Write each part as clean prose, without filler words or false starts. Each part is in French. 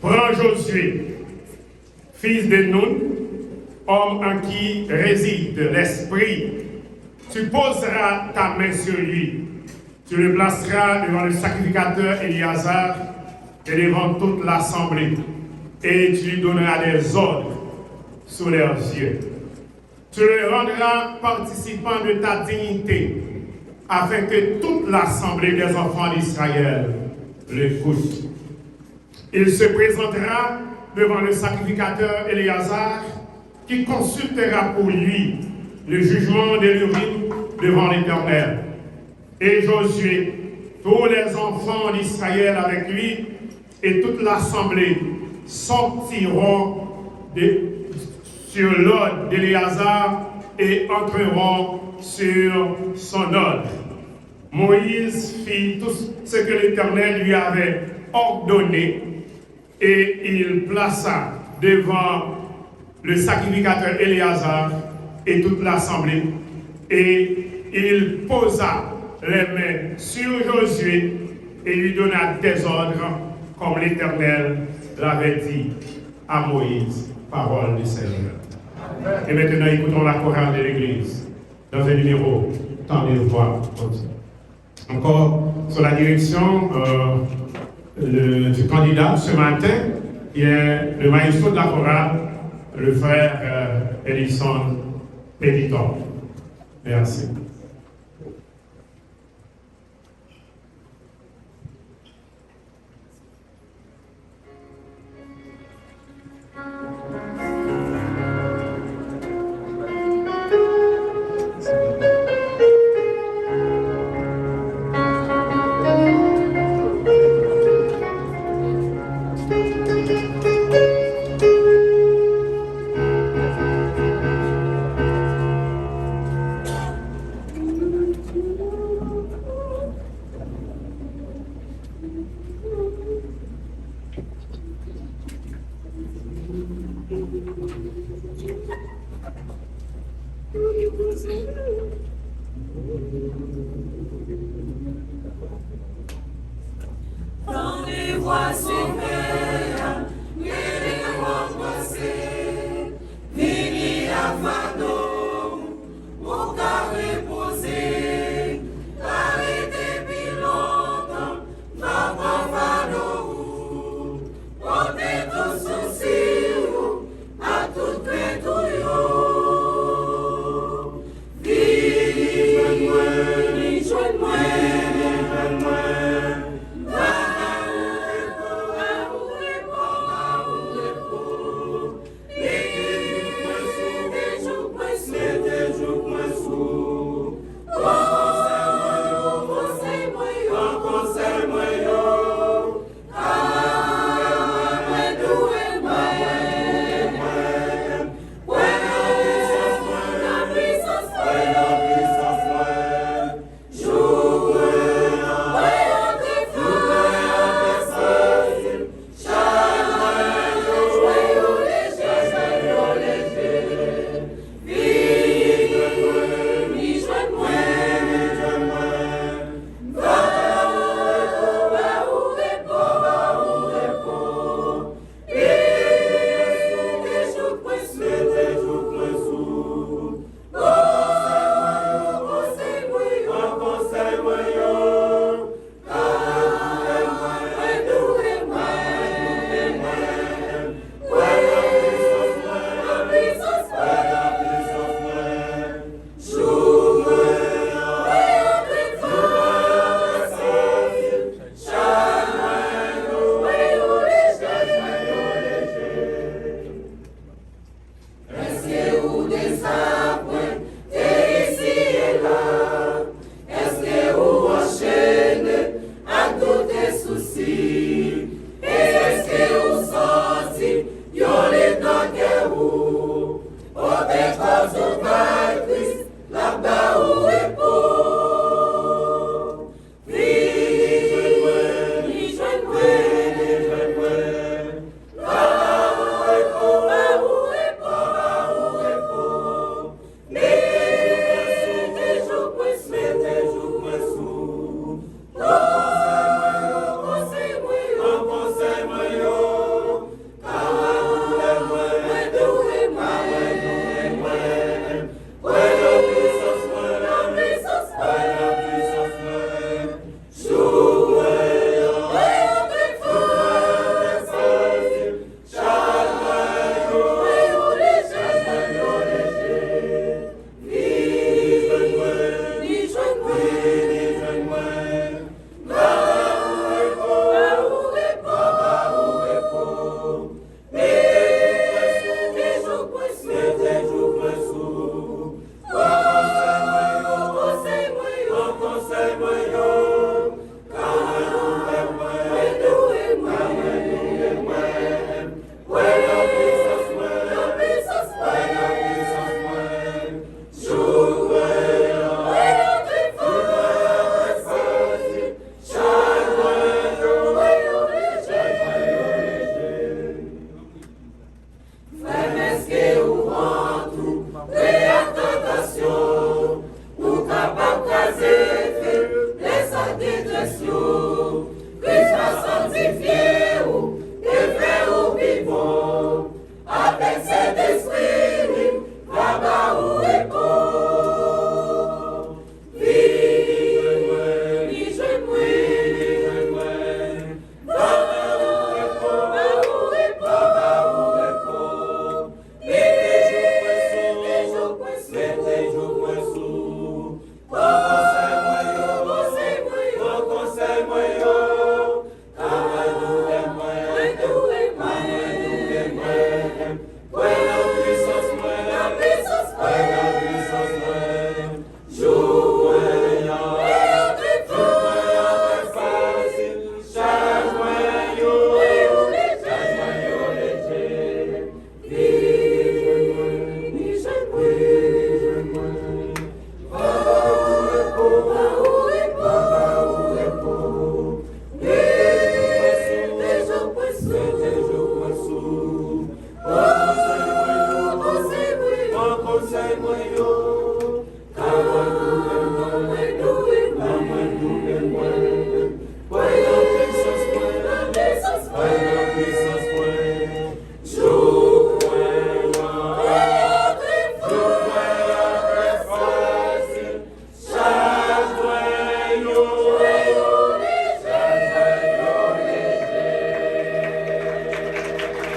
Prends Josué, fils de Nun, homme en qui réside l'esprit. Tu poseras ta main sur lui. Tu le placeras devant le sacrificateur Éléazar et devant toute l'assemblée. Et tu lui donneras des ordres sous leurs yeux. Tu le rendras participant de ta dignité, afin que toute l'assemblée des enfants d'Israël l'écoute. Il se présentera devant le sacrificateur Éléazar, qui consultera pour lui le jugement de l'Urim devant l'Éternel. Et Josué, tous les enfants d'Israël avec lui, et toute l'assemblée sortiront sur l'ordre d'Éléazar et entreront sur son ordre. Moïse fit tout ce que l'Éternel lui avait ordonné, et il plaça devant le sacrificateur Éléazar et toute l'assemblée, et il posa les mains sur Josué et lui donna des ordres comme l'Éternel l'avait dit à Moïse. Parole du Seigneur. Et maintenant, écoutons la chorale de l'Église dans un numéro tant de voix. Encore sur la direction du candidat ce matin, qui est le maestro de la chorale, le frère Edison Péditon. Merci.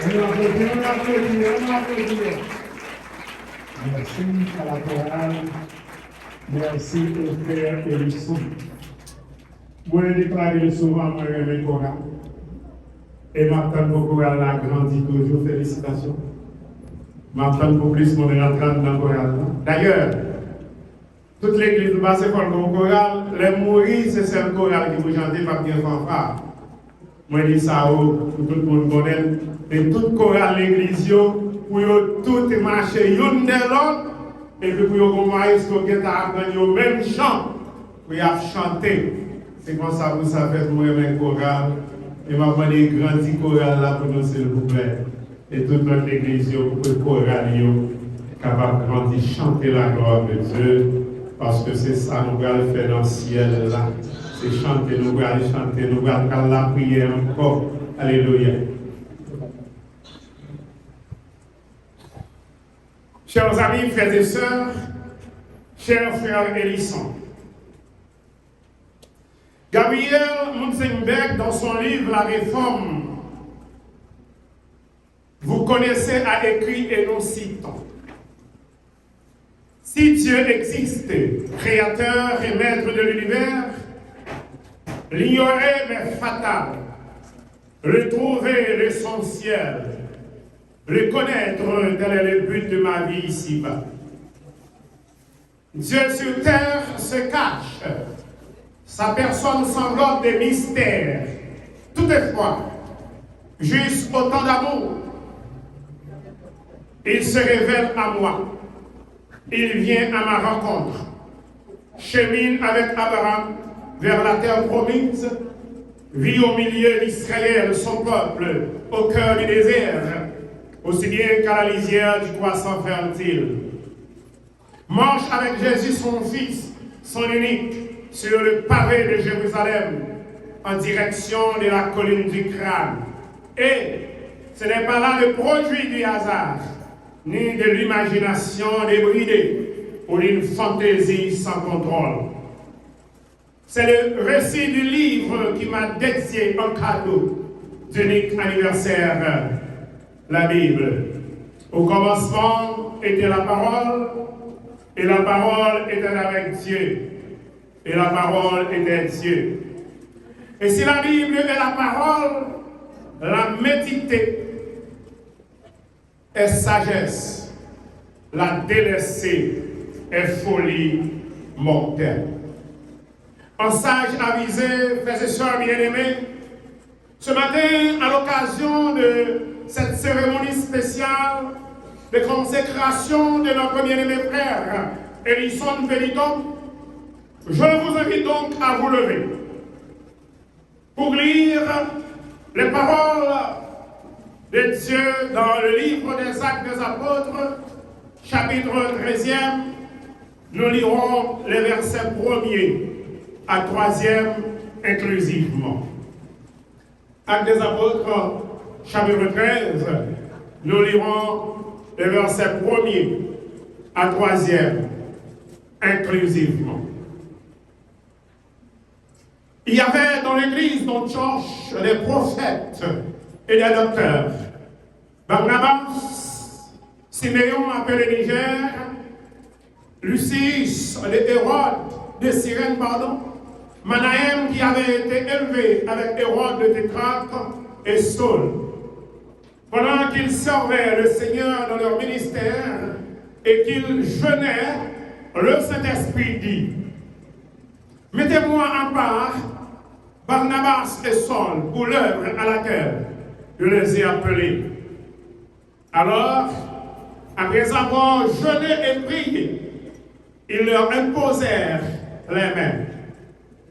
Merci à la chorale. Merci au frère Hérisson. Moi, je déclare souvent moi-même chorale. Et maintenant, pour chorale a grandi toujours. Félicitations. Maintenant, pour plus, on est en train dans le chorale. D'ailleurs, toute l'église de Basse École de chorale, les mourir, c'est celle chorale qui vous chantez par bien fanfare. Moi, je dis ça pour tout le monde connaît. Et toute chorale l'église, pour tout marcher l'une de l'autre, et puis pour vous maestro qui apprendre le même chant, pour chanter. C'est comme ça que vous savez moi-même chorale. Et m'a demandé grandi chorale là pour nous, s'il vous plaît. Et toute notre église, pour que le chorale capable de grandir, chanter la gloire de Dieu, parce que c'est ça nous allons faire dans le ciel là. C'est chanter, nous allons chanter, nous allons faire la prière encore. Alléluia. Chers amis, frères et sœurs, chers frères Hérisson, Gabriel Munzenberg, dans son livre La Réforme, vous connaissez, a écrit et nous citons: si Dieu existe, créateur et maître de l'univers, l'ignorer m'est fatal, retrouver l'essentiel, reconnaître tel est le but de ma vie ici-bas. Dieu sur terre se cache, sa personne s'enveloppe des mystères. Toutefois, juste autant d'amour, il se révèle à moi. Il vient à ma rencontre, chemine avec Abraham vers la terre promise, vit au milieu d'Israël, son peuple, au cœur du désert, aussi bien qu'à la lisière du croissant fertile. Marche avec Jésus, son fils, son unique, sur le pavé de Jérusalem, en direction de la colline du crâne. Et ce n'est pas là le produit du hasard, ni de l'imagination débridée, ou d'une fantaisie sans contrôle. C'est le récit du livre qui m'a dédié un cadeau d'unique anniversaire, la Bible. Au commencement était la parole, et la parole était avec Dieu, et la parole était Dieu. Et si la Bible est la parole, la méditer est sagesse, la délaisser est folie mortelle. En sage avisé, frères et sœurs bien-aimés, ce matin, à l'occasion de cette cérémonie spéciale de consécration de notre bien-aimé frère Hérisson Péliton, je vous invite donc à vous lever pour lire les paroles de Dieu dans le livre des Actes des Apôtres, chapitre 13e. Nous lirons les versets 1er à 3e inclusivement. Actes des Apôtres, chapitre 13, nous lirons les versets 1er à 3e inclusivement. Il y avait dans l'église d'Antioche des prophètes et des docteurs. Barnabas, Siméon appelé Niger, Lucius de Hérode, de Cyrène, Manahem qui avait été élevé avec Hérode de Tétrarque et Saul. Pendant qu'ils servaient le Seigneur dans leur ministère et qu'ils jeûnaient, le Saint-Esprit dit: mettez-moi à part Barnabas et Saul pour l'œuvre à laquelle je les ai appelés. Alors, après avoir jeûné et prié, ils leur imposèrent les mains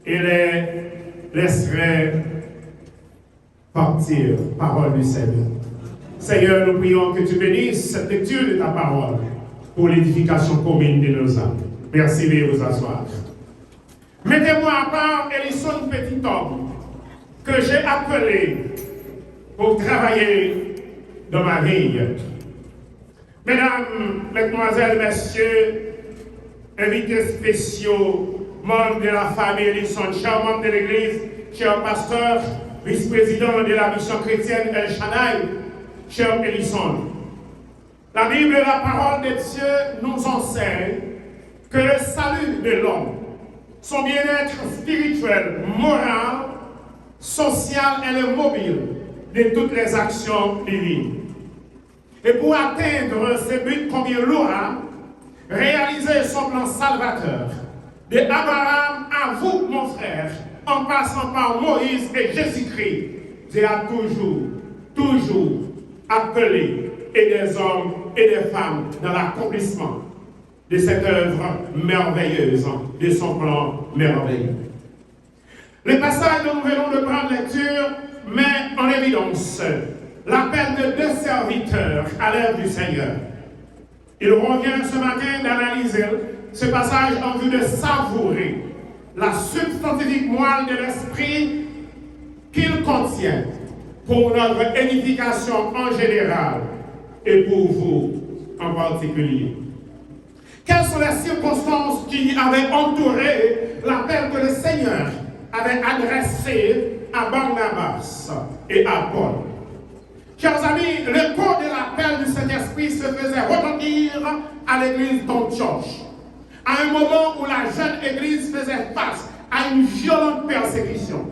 et les laisseraient partir. Parole du Seigneur. Seigneur, nous prions que tu bénisses cette lecture de ta parole pour l'édification commune de nos âmes. Merci de vous asseoir. Mettez-moi à part Hérisson Péliton, que j'ai appelé pour travailler dans ma vie. Mesdames, Mesdemoiselles, Messieurs, invités spéciaux, membres de la famille Hérisson, chers membres de l'Église, chers pasteurs, vice-présidents de la mission chrétienne El Shaddai, cher Ellison. La Bible et la parole de Dieu nous enseignent que le salut de l'homme, son bien-être spirituel, moral, social et le mobile de toutes les actions divines. Et pour atteindre ce but combien lourd, réaliser son plan salvateur, de Abraham à vous, mon frère, en passant par Moïse et Jésus-Christ, Dieu a toujours appelé et des hommes et des femmes dans l'accomplissement de cette œuvre merveilleuse, de son plan merveilleux. Le passage dont nous venons de prendre lecture met en évidence l'appel de deux serviteurs à l'œuvre du Seigneur. Il revient ce matin d'analyser ce passage en vue de savourer la substantifique moelle de l'esprit qu'il contient pour notre édification en général et pour vous en particulier. Quelles sont les circonstances qui avaient entouré l'appel que le Seigneur avait adressé à Barnabas et à Paul? Chers amis, le corps de l'appel du Saint-Esprit se faisait retentir à l'église d'Antioche, à un moment où la jeune église faisait face à une violente persécution.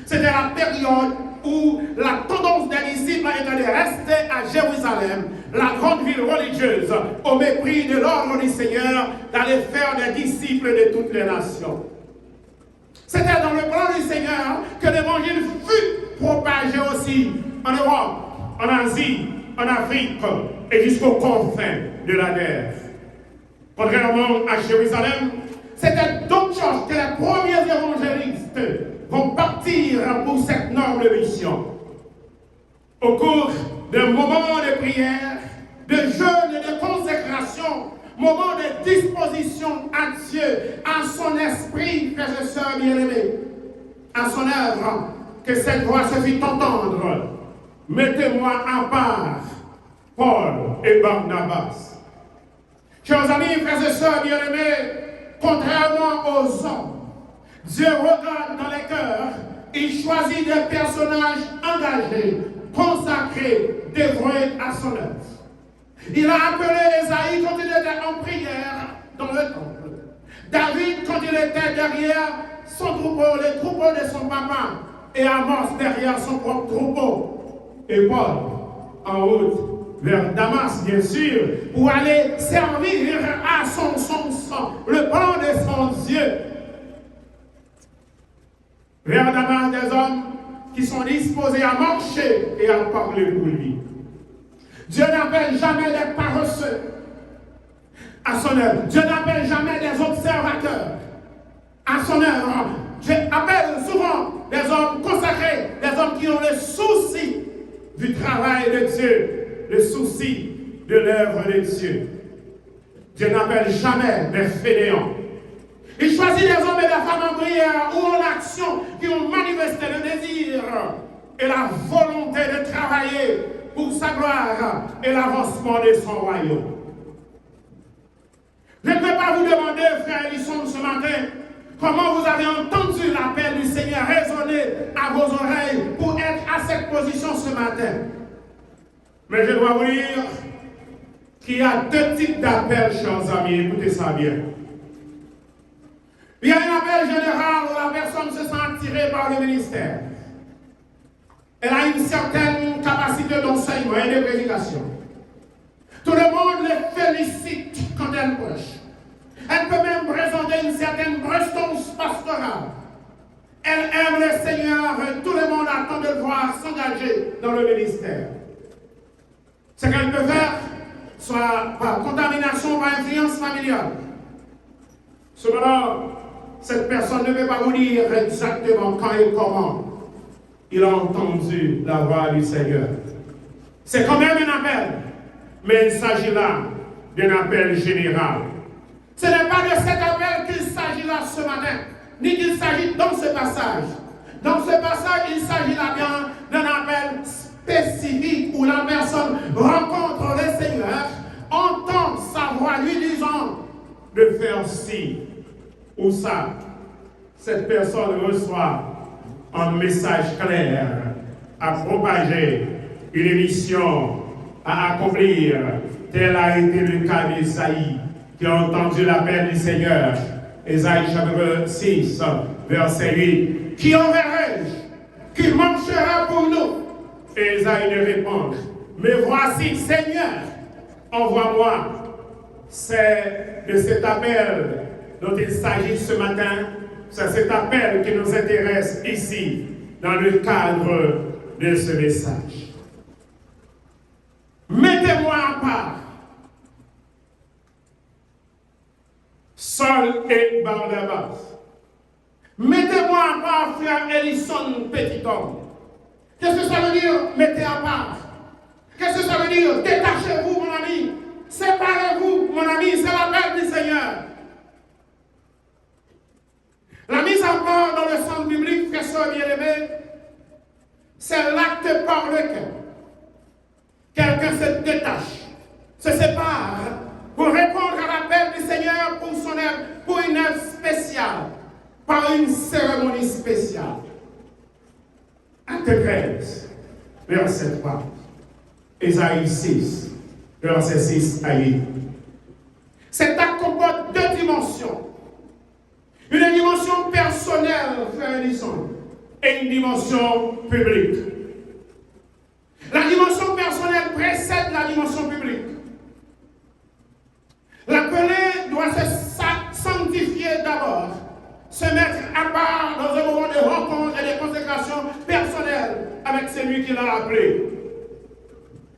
C'était la période où la tendance des disciples était de rester à Jérusalem, la grande ville religieuse, au mépris de l'ordre du Seigneur d'aller faire des disciples de toutes les nations. C'était dans le plan du Seigneur que l'évangile fut propagé aussi en Europe, en Asie, en Afrique et jusqu'aux confins de la terre. Contrairement à Jérusalem, c'était d'Antioche que les premiers évangélistes vont partir pour cette noble mission. Au cours d'un moment de prière, de jeûne et de consécration, moment de disposition à Dieu, à son esprit, frères et sœurs bien-aimés, à son œuvre, que cette voix se fit entendre. Mettez-moi à part Paul et Barnabas. Chers amis, frères et sœurs bien-aimés, contrairement aux hommes, Dieu regarde dans les cœurs, il choisit des personnages engagés, consacrés, dévoués à son œuvre. Il a appelé Ésaïe quand il était en prière dans le temple. David quand il était derrière son troupeau, les troupeaux de son papa, et Amos derrière son propre troupeau. Et Paul en route vers Damas, bien sûr, pour aller servir à son le plan de son Dieu. Vers Damas, des hommes qui sont disposés à marcher et à parler pour lui. Dieu n'appelle jamais des paresseux à son œuvre. Dieu n'appelle jamais des observateurs à son œuvre. Dieu appelle souvent des hommes consacrés, des hommes qui ont le souci du travail de Dieu, le souci de l'œuvre de Dieu. Dieu n'appelle jamais des fainéants. Il choisit des hommes et des femmes en prière ou en action qui ont manifesté le désir et la volonté de travailler pour sa gloire et l'avancement de son royaume. Je ne peux pas vous demander, frère Ellison, ce matin, comment vous avez entendu l'appel du Seigneur résonner à vos oreilles pour être à cette position ce matin. Mais je dois vous dire qu'il y a deux types d'appels, chers amis, écoutez ça bien. Il y a un appel général où la personne se sent attirée par le ministère. Elle a une certaine capacité d'enseignement et de prédication. Tout le monde les félicite quand elle prêche. Elle peut même présenter une certaine prestance pastorale. Elle aime le Seigneur et tout le monde attend de le voir s'engager dans le ministère. Ce qu'elle peut faire, soit par contamination, par influence familiale. Cependant, cette personne ne peut pas vous dire exactement quand et comment il a entendu la voix du Seigneur. C'est quand même un appel, mais il s'agit là d'un appel général. Ce n'est pas de cet appel qu'il s'agit là ce matin, ni qu'il s'agit dans ce passage. Dans ce passage, il s'agit là bien d'un appel spécifique où la personne rencontre le Seigneur, entend sa voix lui disant de faire ci ou ça. Cette personne reçoit un message clair à propager une mission à accomplir. Tel a été le cas d'Ésaïe, qui a entendu l'appel du Seigneur. Ésaïe chapitre 6, verset 8. Qui enverrai-je? Qui marchera pour nous? Et Ésaïe lui répond, mais voici, Seigneur, envoie-moi. C'est de cet appel dont il s'agit ce matin. C'est cet appel qui nous intéresse ici, dans le cadre de ce message. Mettez-moi à part. Saul et Barnabas. Mettez-moi à part, frère Ellison, petit homme. Qu'est-ce que ça veut dire, mettez à part? Qu'est-ce que ça veut dire? Détachez-vous, mon ami. Séparez-vous, mon ami. C'est l'appel du Seigneur. La mise à part dans le centre biblique, frères et bien-aimés, c'est l'acte par lequel quelqu'un se détache, se sépare pour répondre à l'appel du Seigneur pour son œuvre, pour une œuvre spéciale, par une cérémonie spéciale. Acte 13, verset 3. Ésaïe 6, verset 6 à 8. Cet acte comporte deux dimensions. Une dimension personnelle, frère Ellison, et une dimension publique. La dimension personnelle précède la dimension publique. L'appelé doit se sanctifier d'abord, se mettre à part dans un moment de rencontre et de consécration personnelle avec celui qui l'a appelé.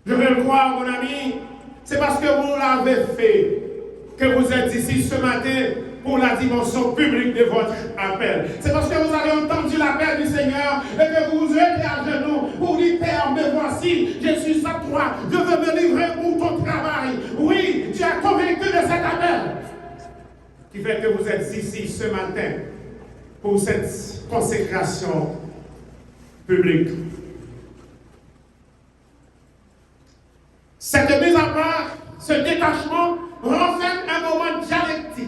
Je veux le croire, mon ami, c'est parce que vous l'avez fait que vous êtes ici ce matin pour la dimension publique de votre appel. C'est parce que vous avez entendu l'appel du Seigneur et que vous vous êtes à genoux pour dire, Père, me voici, je suis à toi, je veux me livrer pour ton travail. Oui, tu es convaincu de cet appel qui fait que vous êtes ici ce matin pour cette consécration publique. Cette mise à part, ce détachement, renferme un moment dialectique.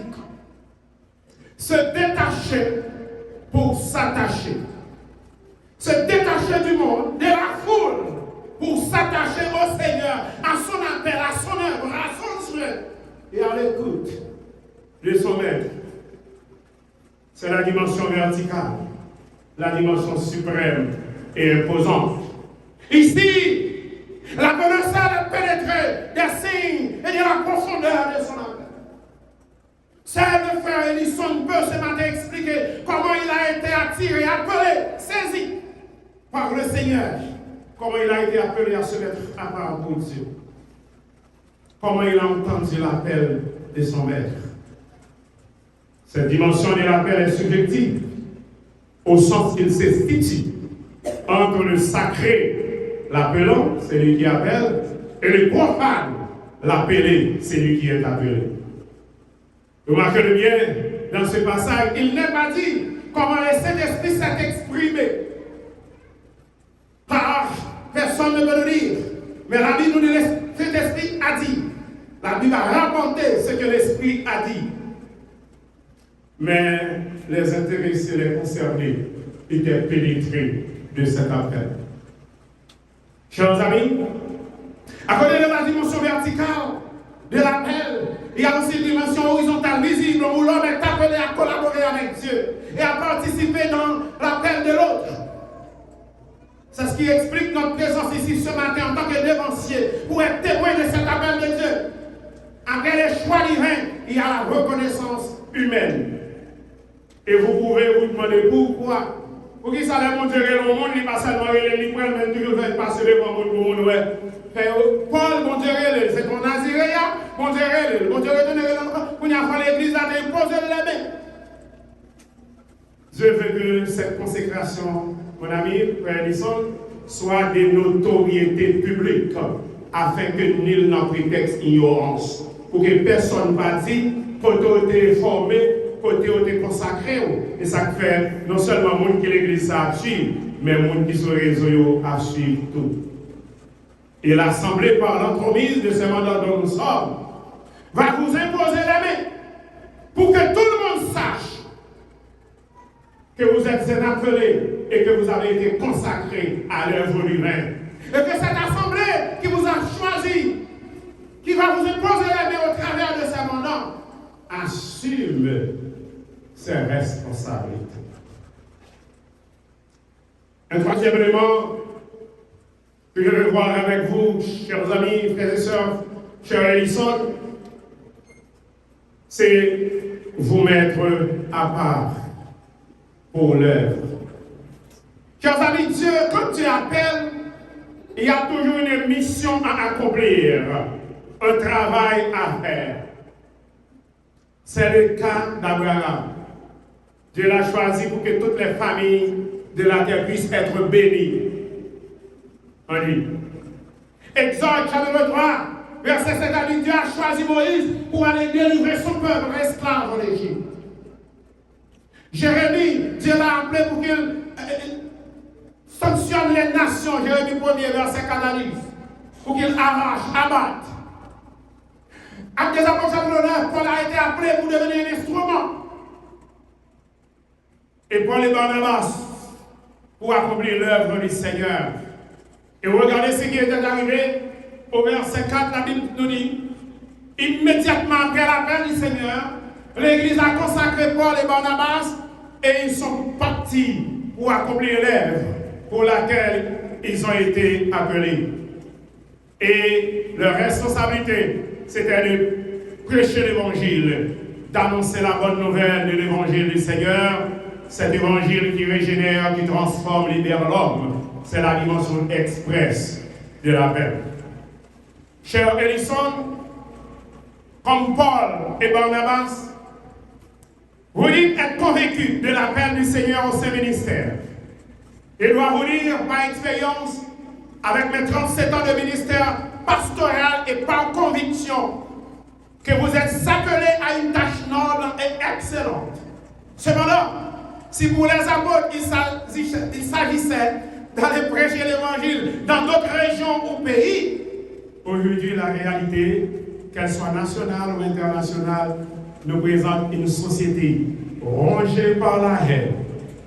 Se détacher pour s'attacher. Se détacher du monde, de la foule, pour s'attacher au Seigneur, à son appel, à son œuvre, à son souhait, et à l'écoute de son maître. C'est la dimension verticale, la dimension suprême et imposante. Ici, la connaissance a pénétré des signes et de la profondeur de son appel. Seul le frère Ellison peut ce matin expliquer comment il a été attiré, appelé, saisi par le Seigneur. Comment il a été appelé à se mettre à part pour Dieu. Comment il a entendu l'appel de son maître. Cette dimension de l'appel est subjective, au sens qu'il se situe entre le sacré, l'appelant, celui qui appelle, et le profane, l'appelé, celui qui est appelé. Remarquez-le bien, dans ce passage, il n'est pas dit comment le Saint-Esprit s'est exprimé. Car personne ne peut le dire. Mais la Bible nous dit que le Saint-Esprit a dit. La Bible a raconté ce que l'Esprit a dit. Mais les intéressés, les concernés, étaient pénétrés de cet appel. Chers amis, à côté de la dimension verticale de l'appel, il y a aussi une dimension horizontale visible où l'homme est appelé à collaborer avec Dieu et à participer dans l'appel de l'autre. C'est ce qui explique notre présence ici ce matin en tant que dévancier pour être témoin de cet appel de Dieu. Après les choix divins, il y a la reconnaissance humaine. Et vous pouvez vous demander pourquoi. Pour qui ça les mon Dieu, le monde n'est pas seulement les prennent, mais toujours faire passer devant le monde pour le Paul, mon Dieu, c'est ton Naziréa, mon Dieu, pour y avoir l'église à t'imposer les mains. Je veux que cette consécration, mon ami, frère Ellison, soit de notoriété publique, afin que nul n'en prétexte ignorance. Pour que personne ne va dire, côté été formé, côté été consacré, et ça fait non seulement les gens qui l'église a suivre, mais les gens qui sont réseau à suivre tout. Et l'Assemblée, par l'entremise de ce mandat dont nous sommes, va vous imposer les mains pour que tout le monde sache que vous êtes un appelé et que vous avez été consacré à l'œuvre humaine. Et que cette assemblée va vous imposer la main au travers de sa mandats, assume ses responsabilités. Un troisième élément que je veux voir avec vous, chers amis, frères et sœurs, chers Ellison, c'est vous mettre à part pour l'œuvre. Chers amis, Dieu, quand Dieu appelle, il y a toujours une mission à accomplir, un travail à faire. C'est le cas d'Abraham. Dieu l'a choisi pour que toutes les familles de la terre puissent être bénies. On dit. Exode chapitre 3, verset 7 à 8, Dieu a choisi Moïse pour aller délivrer son peuple esclave en Égypte. Jérémie, Dieu l'a appelé pour qu'il sanctionne les nations. Jérémie 1er, verset 4 à 10, pour qu'il arrache, abatte. Actes des Apôtres chapitre 9, Paul a été appelé pour devenir un instrument. Et Paul et Barnabas pour accomplir l'œuvre du Seigneur. Et regardez ce qui était arrivé au verset 4, la Bible nous dit, immédiatement après l'appel du Seigneur, l'Église a consacré Paul et Barnabas et ils sont partis pour accomplir l'œuvre pour laquelle ils ont été appelés. Et leur responsabilité, c'était de prêcher l'évangile, d'annoncer la bonne nouvelle de l'évangile du Seigneur, cet évangile qui régénère, qui transforme, libère l'homme. C'est la dimension express de l'appel. Cher Ellison, comme Paul et Barnabas, vous dites être convaincu de l'appel du Seigneur au sein ministère. Je dois vous dire, par expérience, avec mes 37 ans de ministère pastoral et par conviction, que vous êtes appelés à une tâche noble et excellente. Cependant, si pour les apôtres, il s'agissait d'aller prêcher l'évangile dans d'autres régions ou pays, aujourd'hui, la réalité, qu'elle soit nationale ou internationale, nous présente une société rongée par la haine,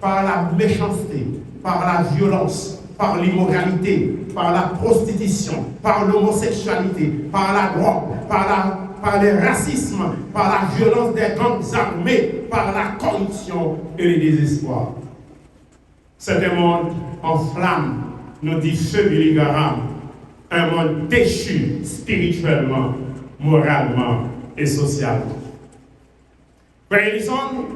par la méchanceté, par la violence, par l'immoralité, par la prostitution, par l'homosexualité, par la drogue, par le racisme, par la violence des gangs armés, par la corruption et le désespoir. C'est un monde en flamme, nous dit Feu Billy Graham, un monde déchu spirituellement, moralement et socialement. Frère Ellison,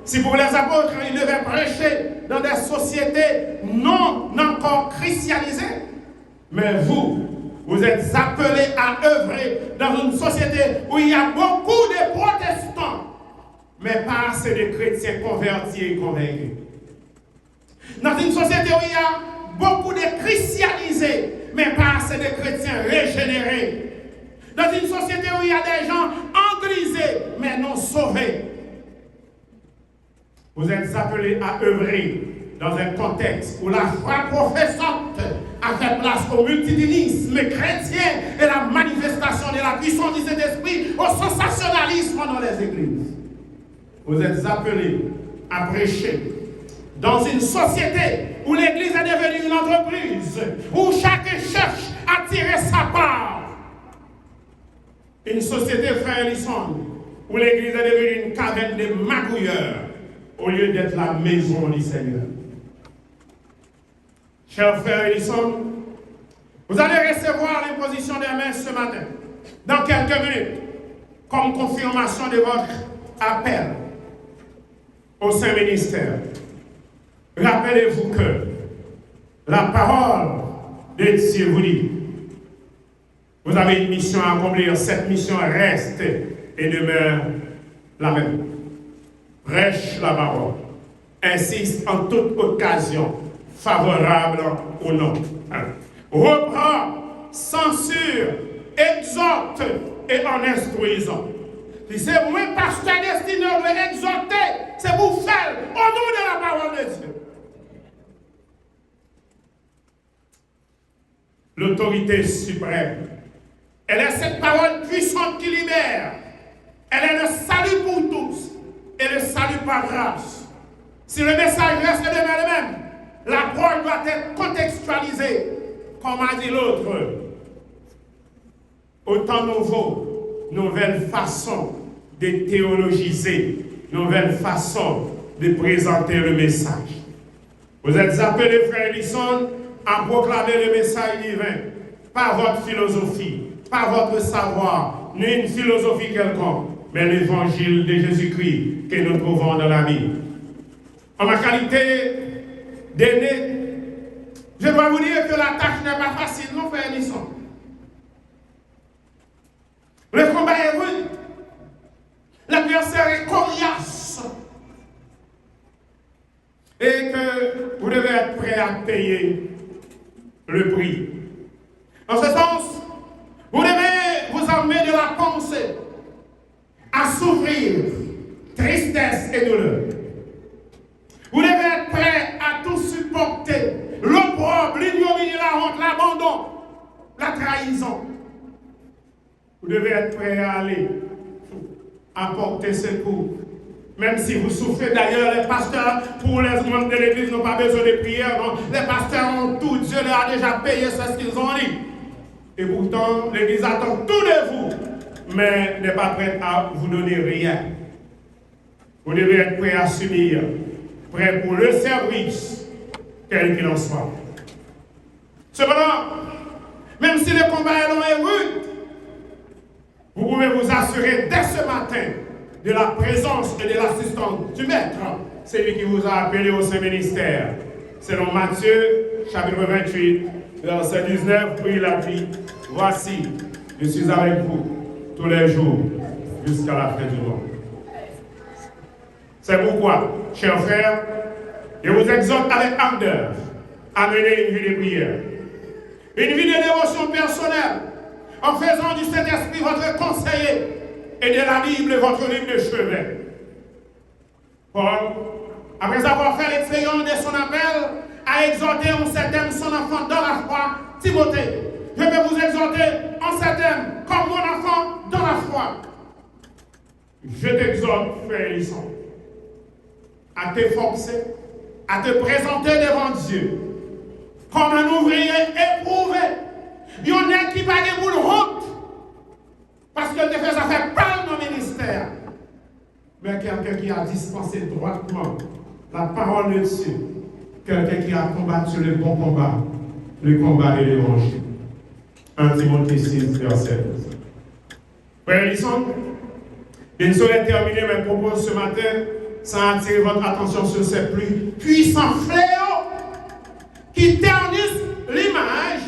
si pour les apôtres, ils devaient prêcher dans des sociétés non encore christianisées, mais vous êtes appelés à œuvrer dans une société où il y a beaucoup de protestants, mais pas assez de chrétiens convertis et convaincus. Dans une société où il y a beaucoup de christianisés, mais pas assez de chrétiens régénérés. Dans une société où il y a des gens anglisés, mais non sauvés. Vous êtes appelés à œuvrer dans un contexte où la foi professante a fait place au multidinisme chrétien et la manifestation de la puissance du Saint-Esprit au sensationnalisme dans les églises. Vous êtes appelés à prêcher dans une société où l'église est devenue une entreprise, où chacun cherche à tirer sa part. Une société, frère Ellison, où l'église est devenue une caverne de magouilleurs, au lieu d'être la maison du Seigneur. Cher frère Ellison, vous allez recevoir l'imposition des mains ce matin, dans quelques minutes, comme confirmation de votre appel au Saint-Ministère. Rappelez-vous que la parole de Dieu vous dit, vous avez une mission à accomplir, cette mission reste et demeure la même. Prêche la parole, insiste en toute occasion, favorable ou non. Reprend, censure, exhorte et en instruisant. C'est moi, pasteur destiné à exhorter, c'est pour faire au nom de la parole de Dieu. L'autorité suprême, elle est cette parole puissante qui libère. Elle est le salut pour tous et le salut par grâce. Si le message reste le même, la parole doit être contextualisée, comme a dit l'autre, au temps nouveau, nouvelle façon de théologiser, nouvelle façon de présenter le message. Vous êtes appelés, frères et sœurs, à proclamer le message divin, pas votre philosophie, pas votre savoir, ni une philosophie quelconque, mais l'évangile de Jésus-Christ que nous trouvons dans la Bible. En ma qualité d'aîné, je dois vous dire que la tâche n'est pas facile, non, frères et sœurs. Le combat est rude. L'adversaire est coriace. Et que vous devez être prêt à payer le prix. En ce sens, vous devez vous armer de la pensée à souffrir tristesse et douleur. Vous devez être prêt à tout supporter. L'opprobre, l'ignominie, la honte, l'abandon, la trahison. Vous devez être prêt à aller apporter secours. Même si vous souffrez, d'ailleurs, les pasteurs, pour les membres de l'église, n'ont pas besoin de prière. Non. Les pasteurs ont tout, Dieu leur a déjà payé ce qu'ils ont dit. Et pourtant, l'église attend tout de vous, mais n'est pas prête à vous donner rien. Vous devez être prêt à subir, prêt pour le service, quel qu'il en soit. Cependant, même si le combat est long et rude, vous pouvez vous assurer dès ce matin de la présence et de l'assistance du Maître, celui qui vous a appelé au Saint-Ministère. Selon Matthieu, chapitre 28, verset 19, où il a dit, « Voici, je suis avec vous tous les jours jusqu'à la fin du monde. » C'est pourquoi, chers frères, je vous exhorte avec ardeur à mener une vie de prière, une vie de dévotion personnelle, en faisant du Saint-Esprit votre conseiller et de la Bible votre livre de chevet. Paul, après avoir fait l'expérience de son appel, a exhorté en ces thèmes son enfant dans la foi, Timothée. Je vais vous exhorter en ces thèmes comme mon enfant dans la foi. Je t'exhorte, frère et sœur, à t'efforcer, à te présenter devant Dieu comme un ouvrier éprouvé. Il y en a qui va des boules honte parce que te fait ça fait pas dans le ministère. Mais quelqu'un qui a dispensé droitement la parole de Dieu, quelqu'un qui a combattu le bon combat, le combat de l'évangile. 1 Timothée 6, verset 12. Frères et sœurs, je ne saurais terminer mes propos ce matin sans attirer votre attention sur ces plus puissants fléaux qui ternissent l'image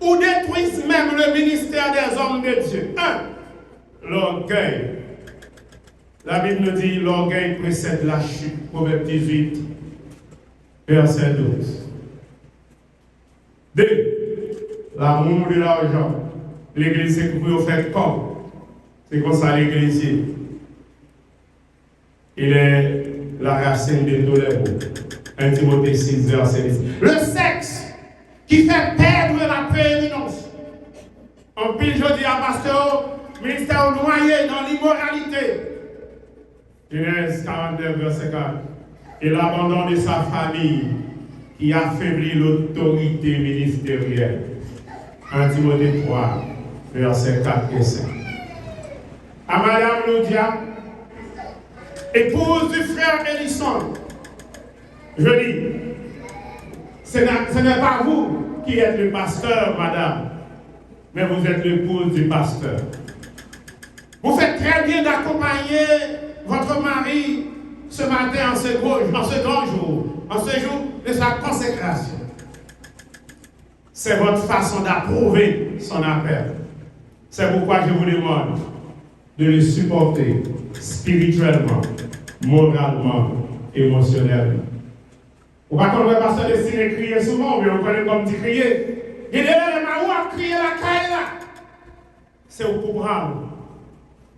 ou détruisent même le ministère des hommes de Dieu. 1. L'orgueil. La Bible nous dit l'orgueil précède la chute. Proverbe 18, verset 12. 2. L'amour de l'argent. L'église est coupée au fait comme. C'est comme ça l'église. Il est la racine de tous les maux. 1 Timothée 6, verset 10. Le sexe qui fait perdre la prééminence. En pile, je dis à pasteur, ministère noyé dans l'immoralité. Genèse 42, verset 4. Et l'abandon de sa famille qui affaiblit l'autorité ministérielle. 1 Timothée 3, verset 4 et 5. À Madame Loudia, épouse du frère Hélisson, je dis, ce n'est pas vous qui êtes le pasteur, madame, mais vous êtes l'épouse du pasteur. Vous faites très bien d'accompagner votre mari ce matin en ce grand jour, en ce jour de sa consécration. C'est votre façon d'approuver son appel. C'est pourquoi je vous demande de le supporter spirituellement, moralement, émotionnellement. Vous ne connaissez pas pasteur destiné crier souvent, mais on connaît comme dit crier. Il est là, les maous à crier la caille là. C'est au courant.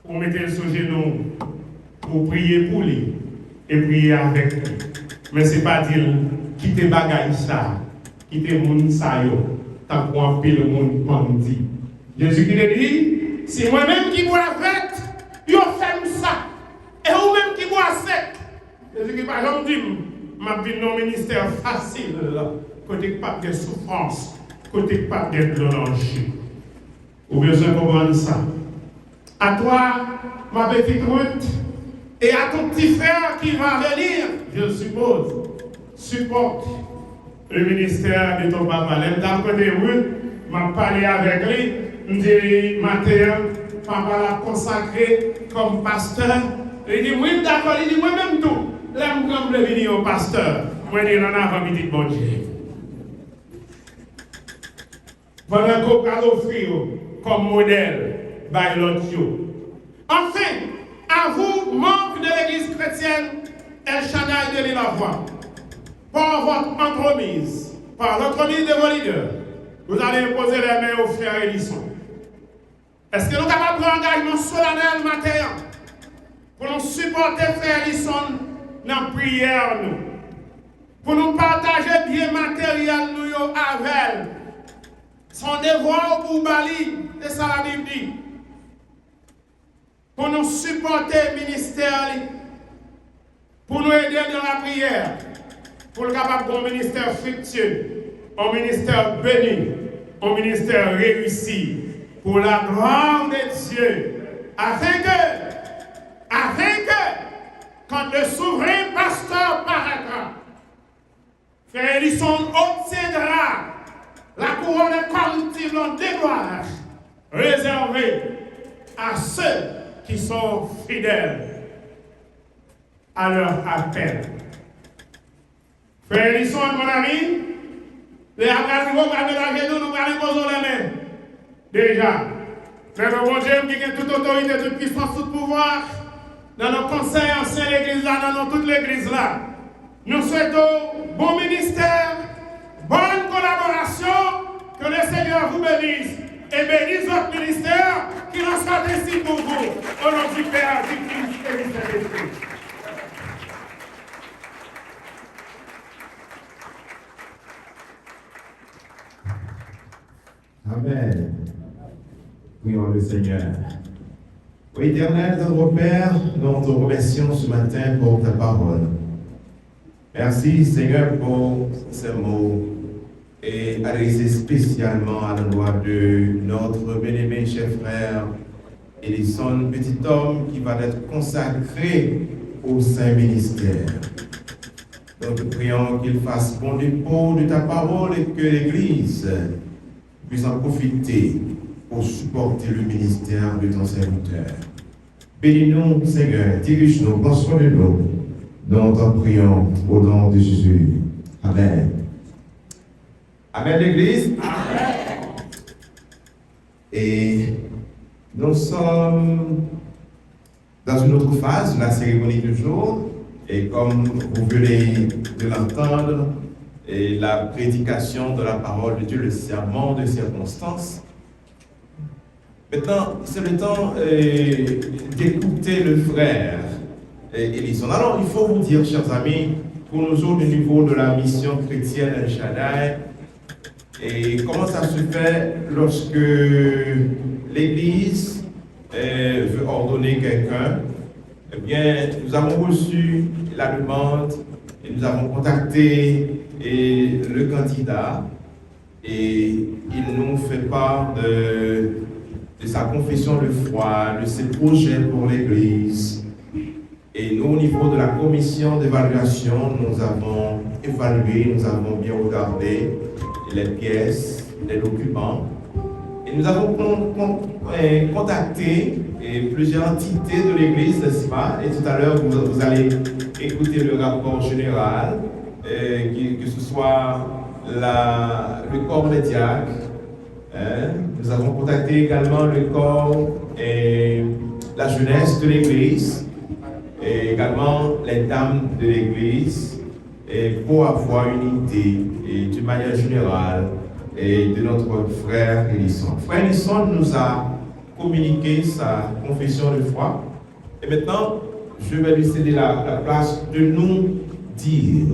Pour mettre le sur genou, pour prier pour lui et prier avec lui. Mais ce n'est pas dire quitter bagaille ça, quitter moun sa yo, tant qu'on pile le monde pandi. Jésus qui te dit, si moi-même qui bois avec, yo fait ça. Et vous-même qui bois sec. Jésus qui par exemple dit, ma vie non ministère facile, côté pas de souffrance, côté pas de danger. Ou besoin de comprendre ça. À toi, ma petite Ruth, et à ton petit frère qui va venir, je suppose, supporte le ministère de ton papa. L'aime dans le côté Ruth, m'a parlé avec lui, me dit, Mathieu, papa l'a consacré comme pasteur. Il dit, oui, d'accord, il dit, moi-même tout. L'aime comme le venir au pasteur. Moi, il en a envie de bon Dieu. Pendant qu'on a offert comme modèle, by l'autre. Enfin, à vous, membres de l'Église chrétienne, El Shaddai de l'Île-à-Voix, par votre entremise, par l'entremise de vos leaders, vous allez imposer les mains aux frères Hélisson. Est-ce que nous sommes capables de prendre un engagement solennel matin pour nous supporter frère Hélisson dans la prière, nous, pour nous partager bien matériel nous avec elle? Son devoir pour Bali, c'est ça la Bible dit. Pour nous supporter le ministère, pour nous aider dans la prière, pour le capable d'un ministère fructueux, un ministère béni, un ministère réussi, pour la gloire de Dieu, afin que, quand le souverain pasteur paraîtra, frère Hélisson obtiendra la couronne incorruptible de gloire réservée à ceux qui sont fidèles à leur appel. Frère Hélisson, mon ami, les amis, nous allons poser les mains. Déjà, frère bon Dieu, qui a toute autorité, toute puissance, tout pouvoir, dans nos conseils anciens l'église là, dans toute l'église là. Nous souhaitons bon ministère, bonne collaboration, que le Seigneur vous bénisse et bénisse votre ministère, qu'il en soit ainsi pour vous, au nom du Père, du Fils et du Saint-Esprit. Amen. Prions le Seigneur. Oui, éternel, notre Père, nous te remercions ce matin pour ta parole. Merci, Seigneur, pour ces mots et adressés spécialement à l'endroit de notre bien-aimé cher frère Hélisson, petit homme qui va être consacré au Saint-Ministère. Donc, nous prions qu'il fasse bon dépôt de ta parole et que l'Église puisse en profiter pour supporter le ministère de ton serviteur. Bénis-nous, Seigneur, dirige-nous, prends soin de nous. Nous t'en prions au nom de Jésus. Amen. Amen, l'Église. Amen. Et nous sommes dans une autre phase de la cérémonie du jour. Et comme vous venez de l'entendre, et la prédication de la parole de Dieu, le serment de circonstance. Maintenant, c'est le temps d'écouter le frère Hélisson. Alors, il faut vous dire, chers amis, pour nous autres, au niveau de la mission chrétienne El Shaddai, et comment ça se fait lorsque l'Église veut ordonner quelqu'un. Eh bien, nous avons reçu la demande et nous avons contacté le candidat et il nous fait part de sa confession de foi, de ses projets pour l'Église. Et nous, au niveau de la commission d'évaluation, nous avons évalué, nous avons bien regardé les pièces, les documents. Et nous avons contacté plusieurs entités de l'Église, n'est-ce pas? Et tout à l'heure, vous allez écouter le rapport général, que ce soit le corps des diacres. Nous avons contacté également le corps et la jeunesse de l'Église, et également les dames de l'Église, pour avoir une idée, et d'une manière générale, de notre frère Hélisson. Frère Hélisson nous a communiqué sa confession de foi. Et maintenant, je vais lui céder la place de nous dire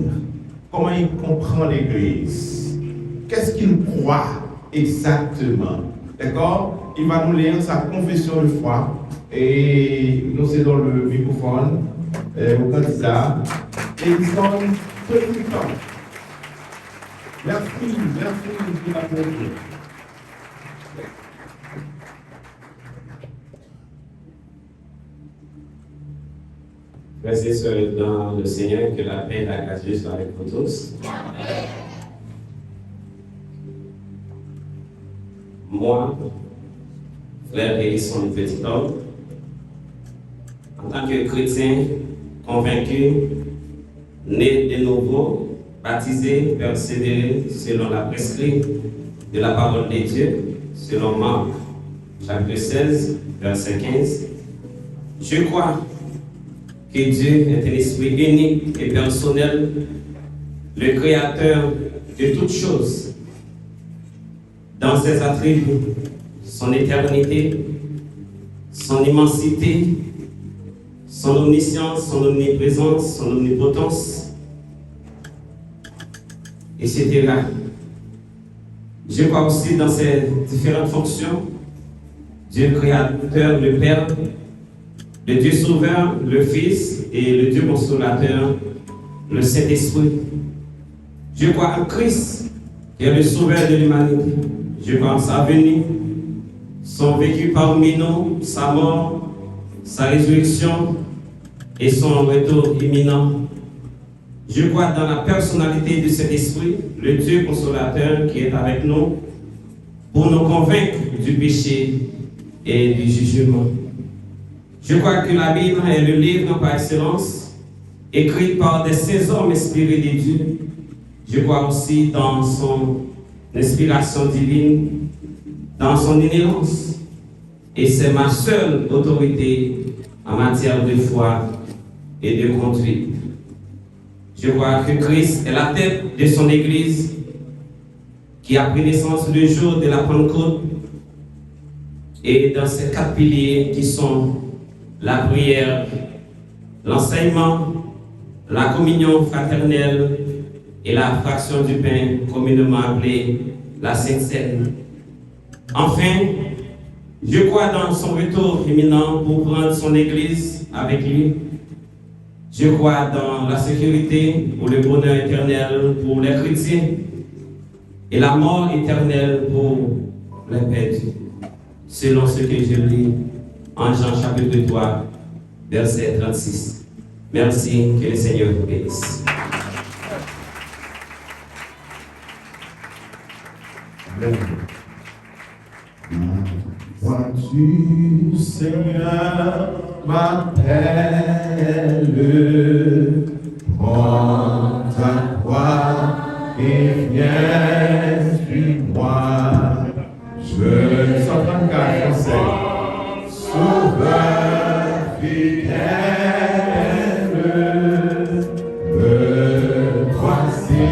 comment il comprend l'Église. Qu'est-ce qu'il croit exactement? D'accord? Il va nous lire sa confession de foi. Et nous cédons le microphone au candidat. Hélisson, petit temps. Merci pour la frères et sœurs dans le Seigneur, que la paix et la grâce soient avec vous tous. Moi, frère Hérisson Petit Homme, en tant que chrétien convaincu, né de nouveau, baptisé, persévéré selon la prescrite de la parole de Dieu, selon Marc, chapitre 16, verset 15, je crois que Dieu est un esprit unique et personnel, le créateur de toutes choses, dans ses attributs, son éternité, son immensité, son omniscience, son omniprésence, son omnipotence, etc. Je crois aussi dans ses différentes fonctions, Dieu créateur, le Père, le Dieu sauveur, le Fils et le Dieu consolateur, le Saint-Esprit. Je crois en Christ, qui est le sauveur de l'humanité. Je crois en sa venue, son vécu parmi nous, sa mort, sa résurrection et son retour imminent. Je crois dans la personnalité de cet esprit, le Dieu consolateur qui est avec nous pour nous convaincre du péché et du jugement. Je crois que la Bible est le livre par excellence, écrit par des saints hommes inspirés de Dieu. Je crois aussi dans son inspiration divine, dans son inhérence. Et c'est ma seule autorité en matière de foi et de conduite. Je crois que Christ est la tête de son Église qui a pris naissance le jour de la Pentecôte et dans ces 4 piliers qui sont la prière, l'enseignement, la communion fraternelle et la fraction du pain communément appelée la Sainte Seine. Enfin, je crois dans son retour imminent pour prendre son Église avec lui. Je crois dans la sécurité ou le bonheur éternel pour les chrétiens et la mort éternelle pour les perdus, selon ce que je lis en Jean chapitre 3, verset 36. Merci, que le Seigneur vous bénisse. Amen. Voix du Seigneur m'appelle, prends ta croix et viens suis-moi. Je suis en train de garder français. Sauveur fidèle, me voici,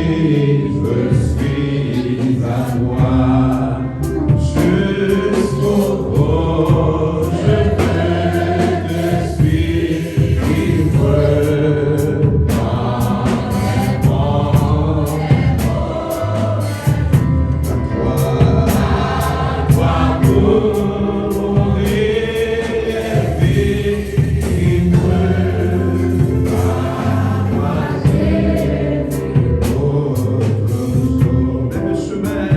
je suis à toi. Jusqu'au bout, je veux te suivre. Dans les monts, à toi pour mourir et vivre. À toi, c'est autre chose. Le chemin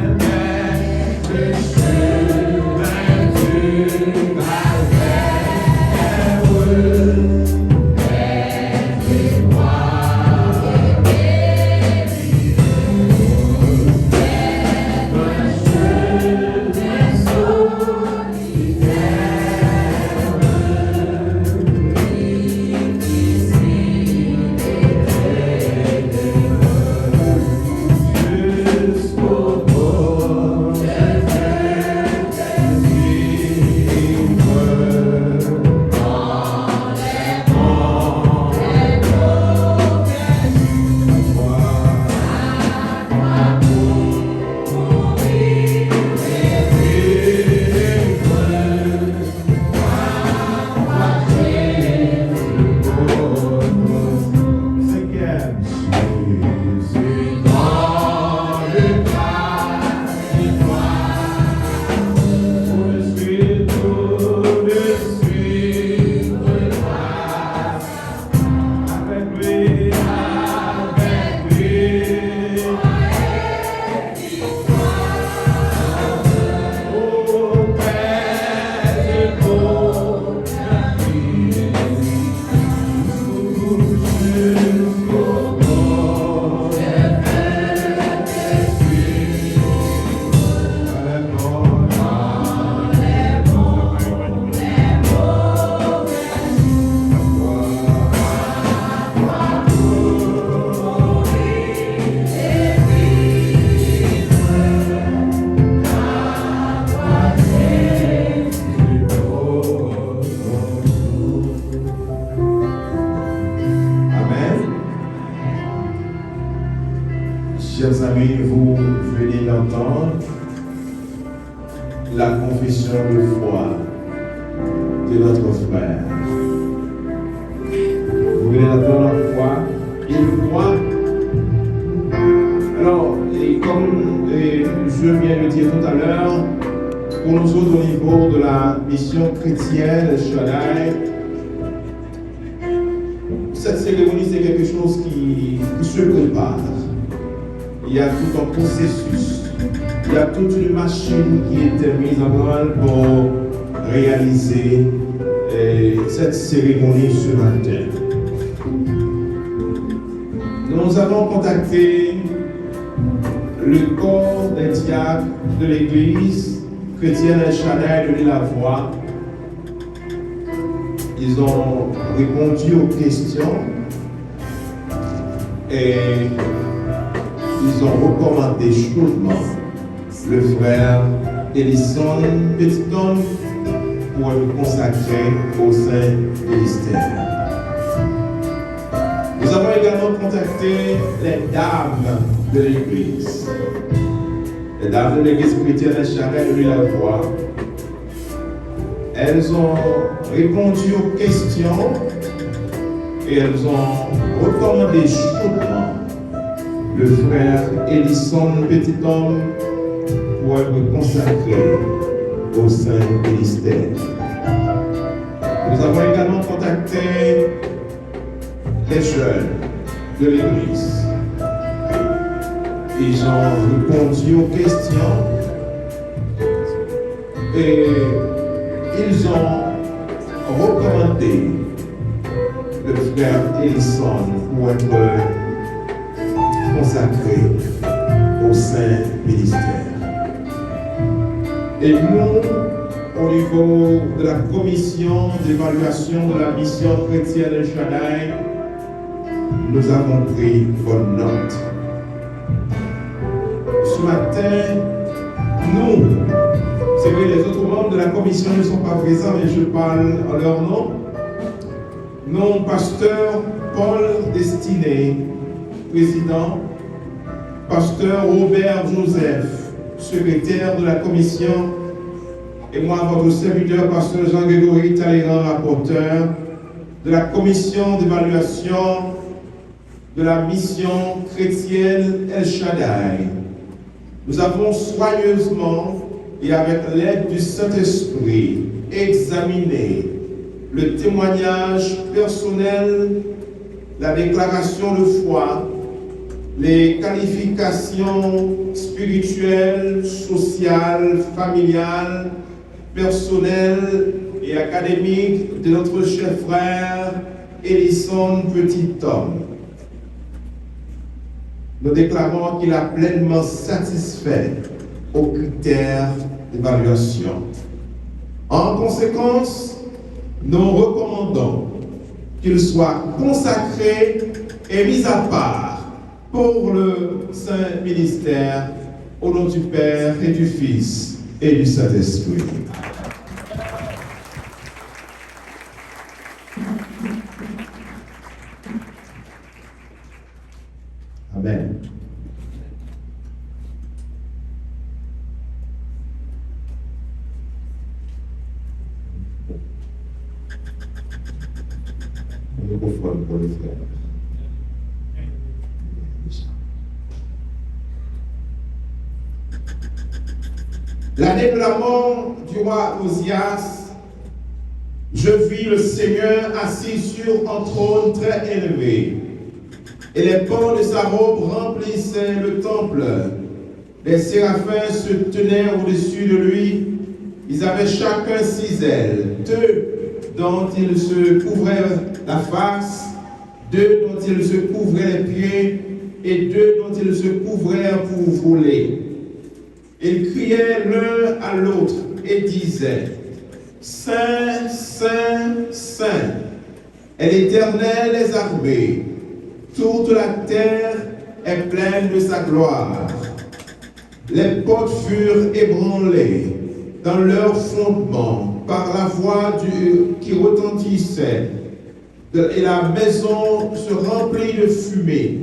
amis, vous venez d'entendre la confession de foi de notre frère. Vous venez d'entendre la foi. Il croit. Alors, et comme je viens de dire tout à l'heure, pour nous autres au niveau de la mission chrétienne Shaddai, cette cérémonie c'est quelque chose qui se prépare. Il y a tout un processus, il y a toute une machine qui était mise en branle pour réaliser cette cérémonie ce matin. Nous avons contacté le corps des diacres de l'église chrétienne El Shaddai de l'Île-à-Voix. Ils ont répondu aux questions et ils ont recommandé chaudement le frère Ellison Petiton pour le consacrer au Saint Ministère. Nous avons également contacté les dames de l'église. Les dames de l'église chrétienne El Shaddai de l'Île-à-Voix. Elles ont répondu aux questions et elles ont recommandé chaudement le frère Ellison Petiton pour être consacré au Saint Ministère. Nous avons également contacté les jeunes de l'église. Ils ont répondu aux questions et ils ont recommandé le frère Ellison pour être consacré au Saint Ministère. Et nous, au niveau de la commission d'évaluation de la mission chrétienne El Shaddai, nous avons pris bonne note. Ce matin, nous, c'est vrai, les autres membres de la commission ne sont pas présents, mais je parle en leur nom. Nous, pasteur Paul Destiné, président, pasteur Robert Joseph, secrétaire de la commission, et moi, votre serviteur, pasteur Jean-Grégory Talleyrand, rapporteur de la commission d'évaluation de la mission chrétienne El Shaddai. Nous avons soigneusement et avec l'aide du Saint-Esprit examiné le témoignage personnel, la déclaration de foi, les qualifications spirituelles, sociales, familiales, personnelles et académiques de notre cher frère Ellison Petiton. Nous déclarons qu'il a pleinement satisfait aux critères d'évaluation. En conséquence, nous recommandons qu'il soit consacré et mis à part pour le Saint Ministère au nom du Père et du Fils et du Saint-Esprit. Amen. Pour le frère. L'année de la mort du roi Osias, je vis le Seigneur assis sur un trône très élevé, et les pans de sa robe remplissaient le temple. Les séraphins se tenaient au-dessus de lui. Ils avaient chacun 6 ailes, 2 dont ils se couvraient la face, 2 dont ils se couvraient les pieds, et 2 dont ils se couvraient pour voler. Ils criaient l'un à l'autre et disaient: Saint, Saint, Saint, est l'Éternel des armées. Toute la terre est pleine de sa gloire. Les portes furent ébranlées dans leur fondement par la voix qui retentissait, et la maison se remplit de fumée.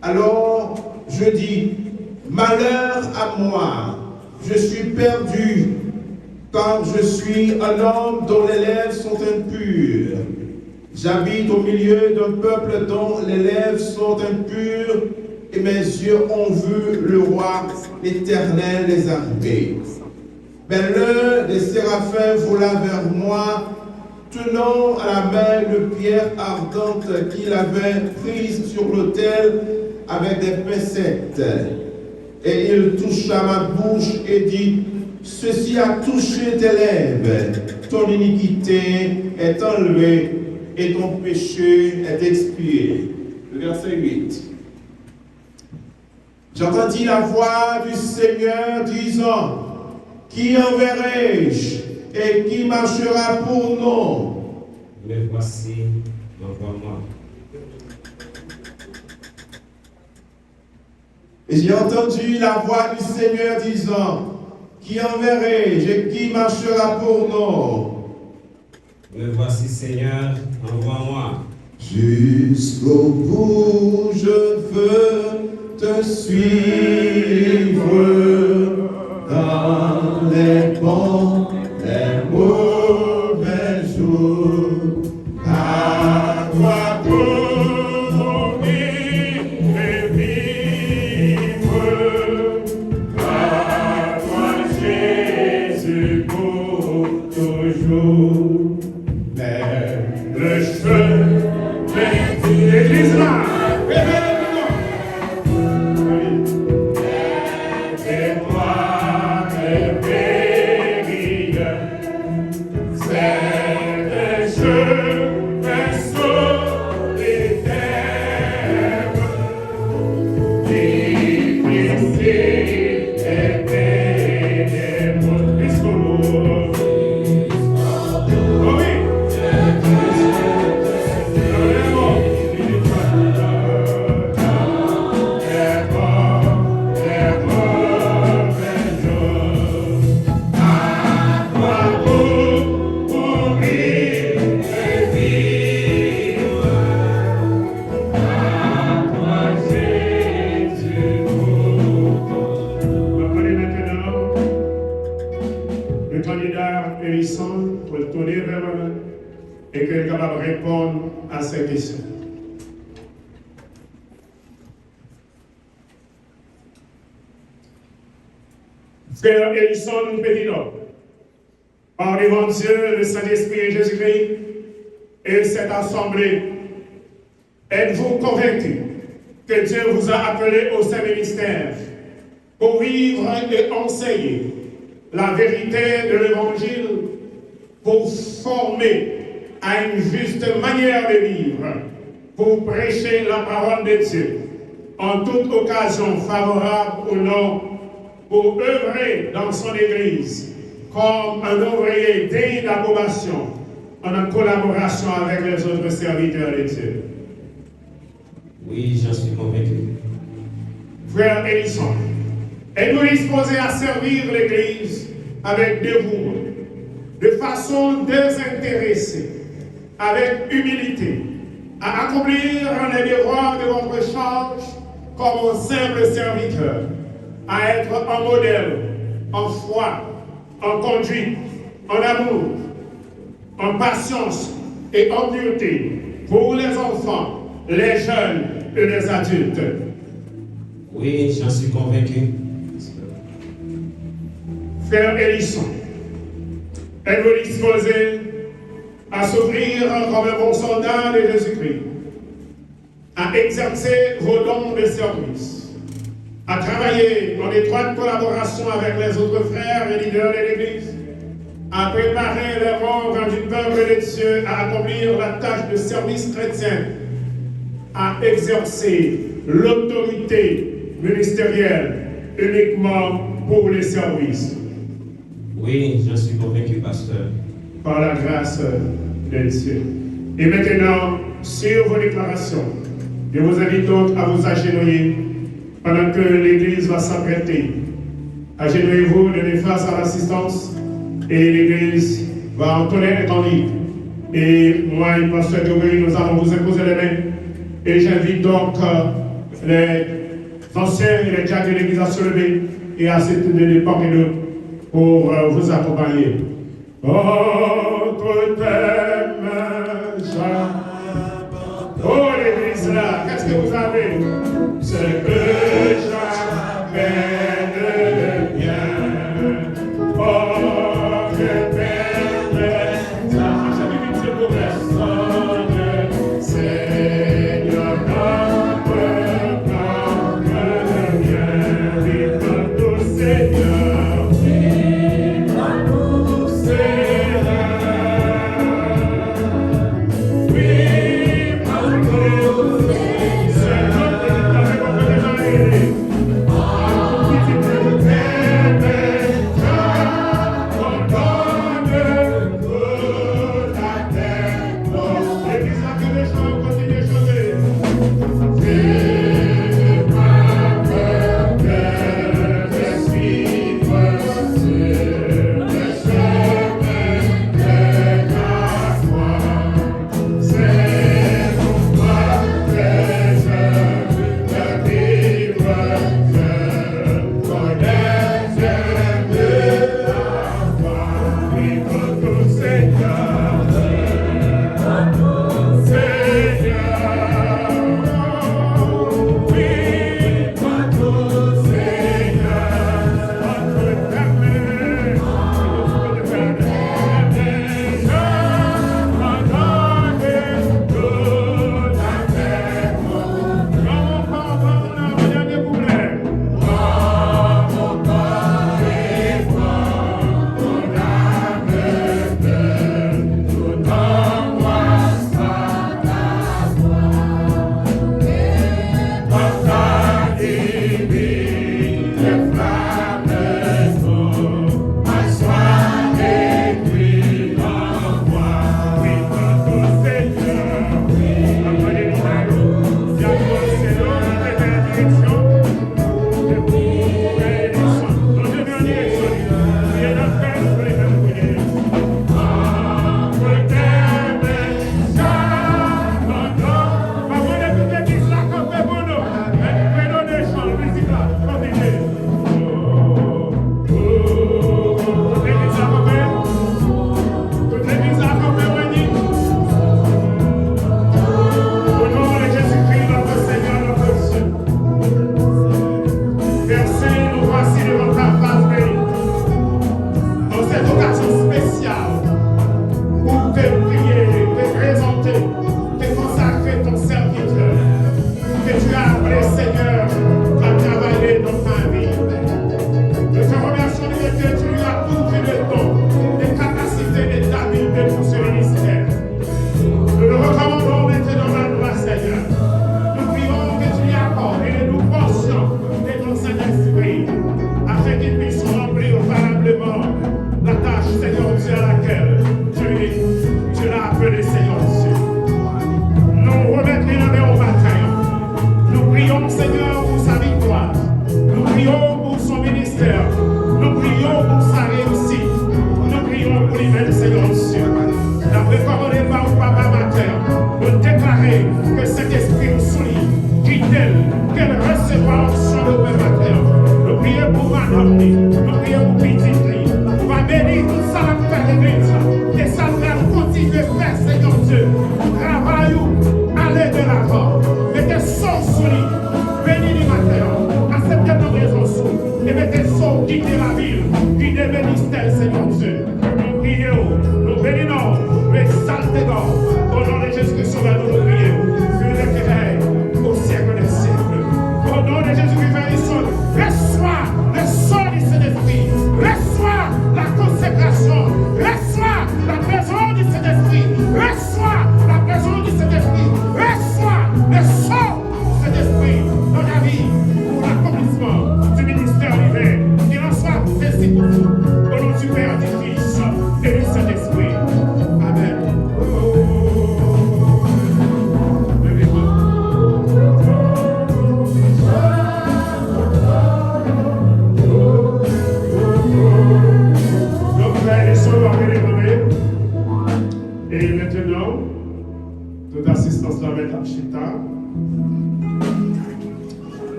Alors je dis, malheur à moi, je suis perdu, car je suis un homme dont les lèvres sont impures. J'habite au milieu d'un peuple dont les lèvres sont impures, et mes yeux ont vu le roi, l'Éternel des armées. Mais l'un des séraphins vola vers moi, tenant à la main une pierre ardente qu'il avait prise sur l'autel avec des pincettes. Et il toucha ma bouche et dit, ceci a touché tes lèvres, ton iniquité est enlevée et ton péché est expié. Le verset 8. J'entendis la voix du Seigneur disant, qui enverrai-je et qui marchera pour nous? Me voici, envoie-moi. Et j'ai entendu la voix du Seigneur disant, qui enverrai-je et qui marchera pour nous? Me voici, Seigneur, envoie-moi. Jusqu'au bout, je veux te suivre dans les bons, les mauvais jours. À toi pour vivre et vivre. À toi, Jésus, pour toujours. Même le chemin de l'Église là. Et qu'elle est capable de répondre à ces questions. Frère Ellison Pétidor, par devant Dieu, le Saint-Esprit et Jésus-Christ, et cette assemblée, êtes-vous convaincu que Dieu vous a appelé au Saint-Ministère pour vivre et enseigner la vérité de l'Évangile, pour former à une juste manière de vivre, pour prêcher la parole de Dieu en toute occasion favorable ou non, pour œuvrer dans son Église comme un ouvrier digne d'approbation en collaboration avec les autres serviteurs de Dieu? Oui, j'en suis convaincu. Frère Ellison, êtes-vous disposé à servir l'Église avec dévouement, de façon désintéressée, avec humilité, à accomplir les devoirs de votre charge comme un simple serviteur, à être un modèle en foi, en conduite, en amour, en patience et en pureté pour les enfants, les jeunes et les adultes? Oui, j'en suis convaincu. Frère Ellison, êtes-vous disposé à s'ouvrir comme un bon soldat de Jésus-Christ, à exercer vos dons de service, à travailler en étroite collaboration avec les autres frères et leaders de l'Église, à préparer les membres du peuple de Dieu à accomplir la tâche de service chrétien, à exercer l'autorité ministérielle uniquement pour les services? Oui, j'en suis convaincu, pasteur. Par la grâce de Dieu. Et maintenant, sur vos déclarations, je vous invite donc à vous agenouiller pendant que l'Église va s'apprêter. Agenouillez-vous, donnez face à l'assistance, et l'Église va entonner les temps libres. Et moi et pasteur Théorie, nous allons vous imposer les mains. Et j'invite donc les anciens et les diacres de l'Église à se lever et à cette époque et d'autres pour vous accompagner. Entre tes mains, oh l'Église là, qu'est-ce que vous avez? Ce que jamais ne vient. Oh, que permet ta chaque pour personne, Seigneur, notre le mien, vive-nous Seigneur, vive-nous Seigneur, vive-nous Seigneur,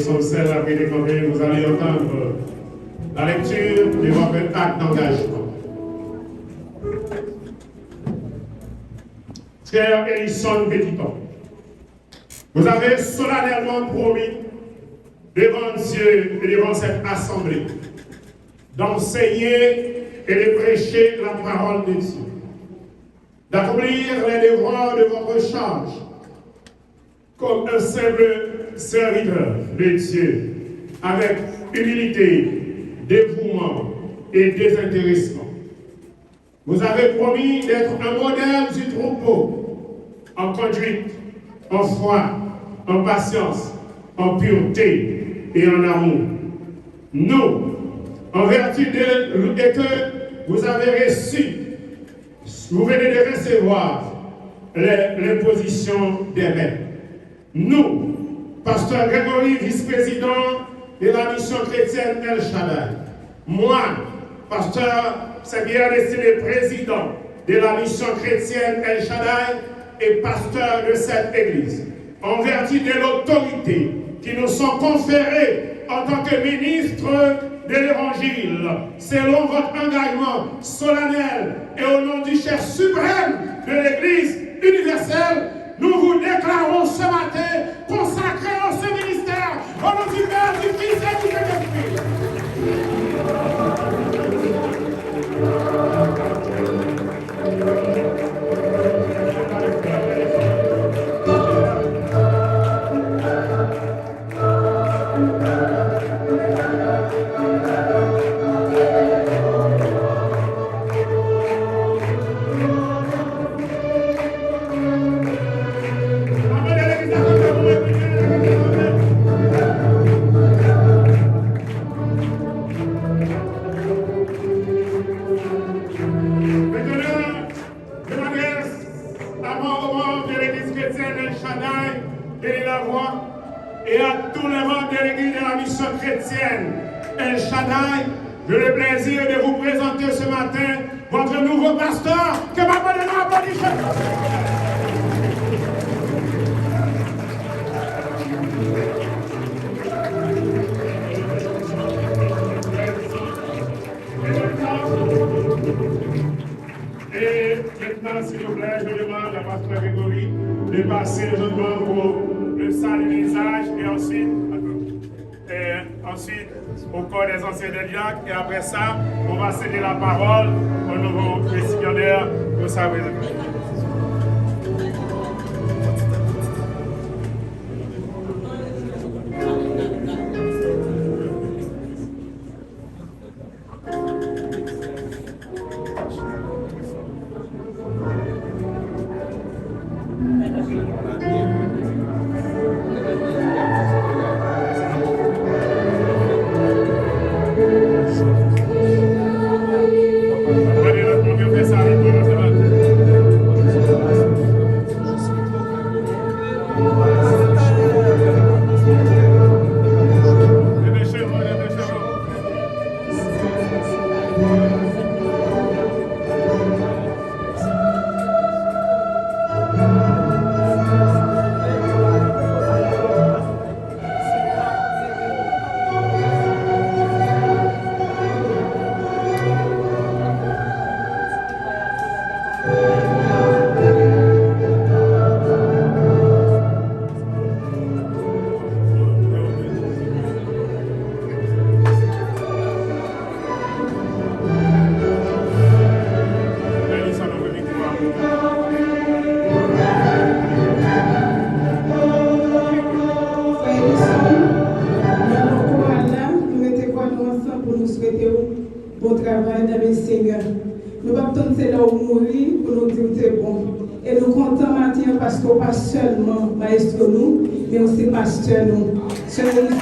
psaume 16 après décompter, vous allez entendre la lecture de votre acte d'engagement. Cher Ellison Pétiton, vous avez solennellement promis devant Dieu et devant cette assemblée d'enseigner et de prêcher la parole de Dieu, d'accomplir les devoirs de votre charge comme un simple serviteur de Dieu, avec humilité, dévouement et désintéressement. Vous avez promis d'être un modèle du troupeau, en conduite, en foi, en patience, en pureté et en amour. Nous, en vertu de que vous avez reçu, vous venez de recevoir l'imposition des mains. Nous, pasteur Grégory, vice-président de la mission chrétienne El Shaddai, moi, pasteur Saint-Pierre Destiné, président de la mission chrétienne El Shaddai et pasteur de cette église, en vertu de l'autorité qui nous sont conférées en tant que ministre de l'évangile, selon votre engagement solennel et au nom du chef suprême de l'église universelle, nous vous déclarons ce matin consacrés à ce ministère au nom du Père, du Fils et du Saint-Esprit. El Shaddai, j'ai le plaisir de vous présenter ce matin votre nouveau pasteur que ma bonne applaudissez. Et maintenant, s'il vous plaît, je demande à pasteur Grégory de passer le journal pour le salut des visage et ensuite au corps des anciens des diacres, et après ça, on va céder la parole au nouveau récipiendaire pour sa présentation. Maestro nous, mais aussi pasteur nous. Seigneur, nous sommes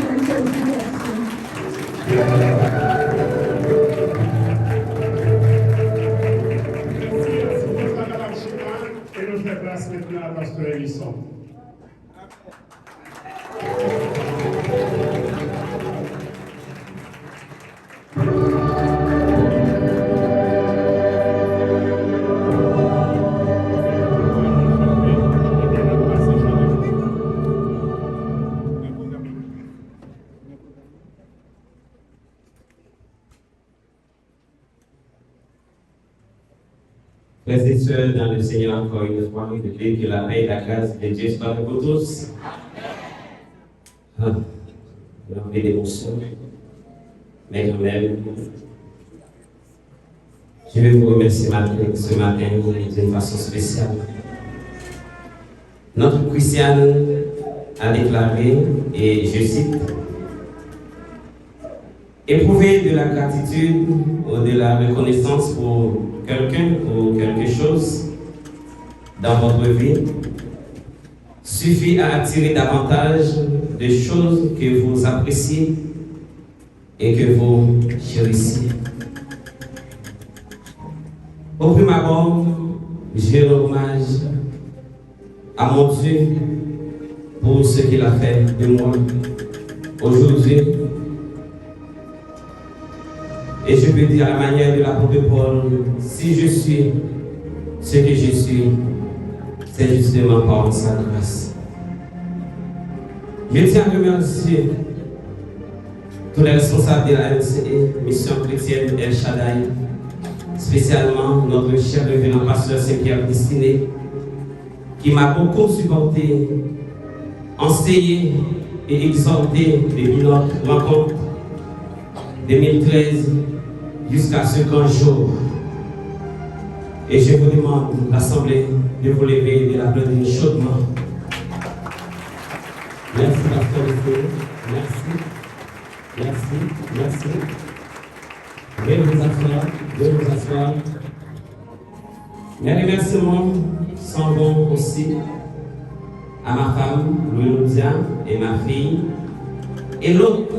et nous faisons place maintenant à pasteur Ellison. Frères et sœurs dans le Seigneur, encore une fois, que la paix et la grâce de Dieu soient avec vous tous. L'envie d'émotion, mais quand même, je vais vous remercier ce matin d'une façon spéciale. Notre Christiane a déclaré, et je cite, éprouver de la gratitude ou de la reconnaissance pour quelqu'un ou quelque chose dans votre vie suffit à attirer davantage de choses que vous appréciez et que vous chérissez. Au premier abord, je rends hommage à mon Dieu pour ce qu'il a fait de moi aujourd'hui. Et je peux dire à la manière de l'apôtre Paul, si je suis ce que je suis, c'est justement par sa grâce. Je tiens à remercier tous les responsables de la mission chrétienne El Shaddai, spécialement notre cher révérend pasteur Saint-Pierre Destiné, qui m'a beaucoup supporté, enseigné et exhorté depuis notre rencontre 2013 jusqu'à ce grand jour. Et je vous demande, l'Assemblée, de vous lever et de l'applaudir chaudement. Merci, pasteur Destiné. Merci. Veuillez vous asseoir. Mes remerciements s'en vont aussi à ma femme, Louis-Loudia, et ma fille, et l'autre,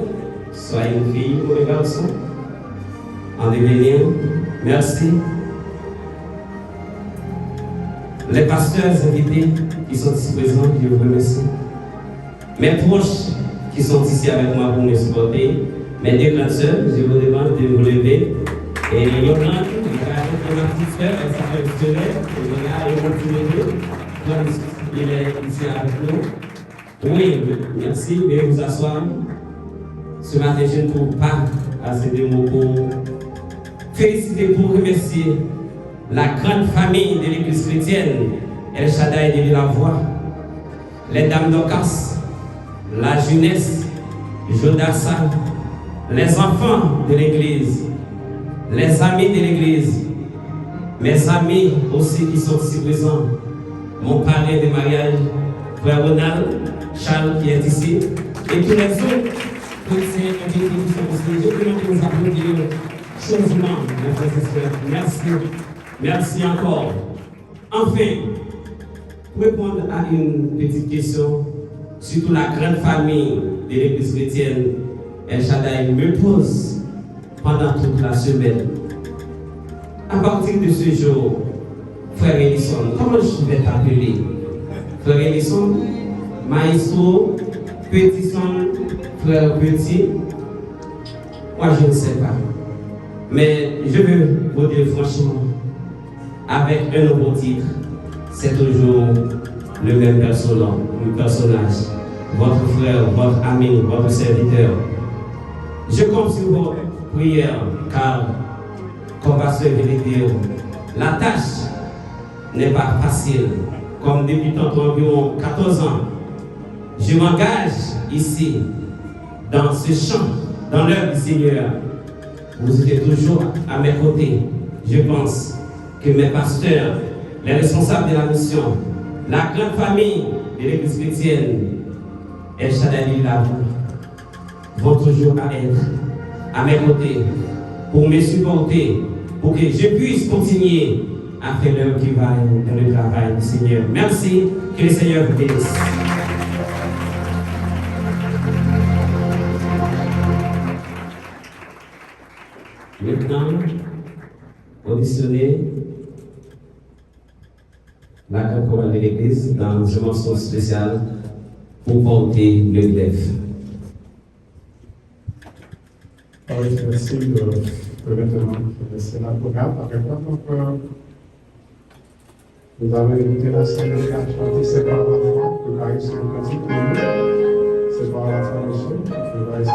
soit une fille ou un garçon, en devenir. Merci. Les pasteurs invités qui sont ici présents, je vous remercie. Mes proches qui sont ici avec moi pour me supporter. Mes deux grandes sœurs, je vous demande de vous lever. Et Yolande, ma petite sœur, elle s'appelle Soleil, il est ici avec nous. Oui, merci, veuillez vous asseoir. Ce matin, je ne trouve pas assez de mots pour féliciter, pour remercier la grande famille de l'Église chrétienne, El Shaddai de Villavoie, les dames d'Ocas, la jeunesse, Jodassa, les enfants de l'Église, les amis de l'Église, mes amis aussi qui sont ici présents, mon parrain de mariage, frère Ronald, Charles qui est ici, et tous les autres chrétiens invités qui sont ici. Je demande de vous applaudir chaudement, mes frères et sœurs. Merci. Merci encore. Enfin, pour répondre à une petite question, surtout la grande famille de l'Église chrétienne, El Shaddai me pose pendant toute la semaine. À partir de ce jour, frère Elisson, comment je vais t'appeler? Frère Elisson, maestro, petit son, frère petit, moi je ne sais pas. Mais je veux vous dire franchement, avec un nouveau titre, c'est toujours le même personnage, votre frère, votre ami, votre serviteur. Je compte sur vos prières, car, comme pasteur vient de dire, la tâche n'est pas facile. Comme débutant environ 14 ans, je m'engage ici, dans ce champ, dans l'œuvre du Seigneur. Vous êtes toujours à mes côtés. Je pense que mes pasteurs, les responsables de la mission, la grande famille de l'Église chrétienne, El Shaddai vont toujours être à mes côtés pour me supporter, pour que je puisse continuer à faire l'œuvre qui va dans le travail du Seigneur. Merci, que le Seigneur vous bénisse. Maintenant, auditionner la grande chorale de l'Église dans une mention spéciale pour porter le glaive. Merci de maintenant laisser la programme avec moi. Donc, nous avons écouté la scène de la chanter séparément, de la réussite de musique pour nous. C'est par la formation, de la réussite.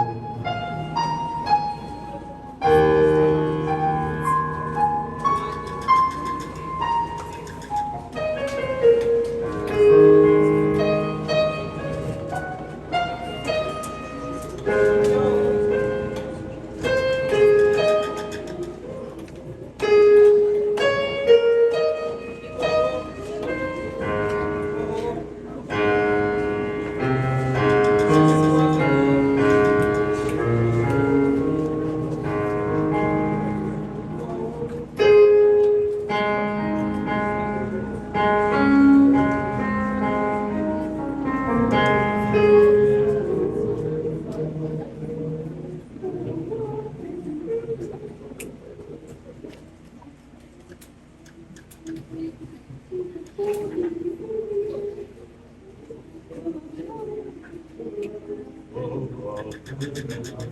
côté de l'autre.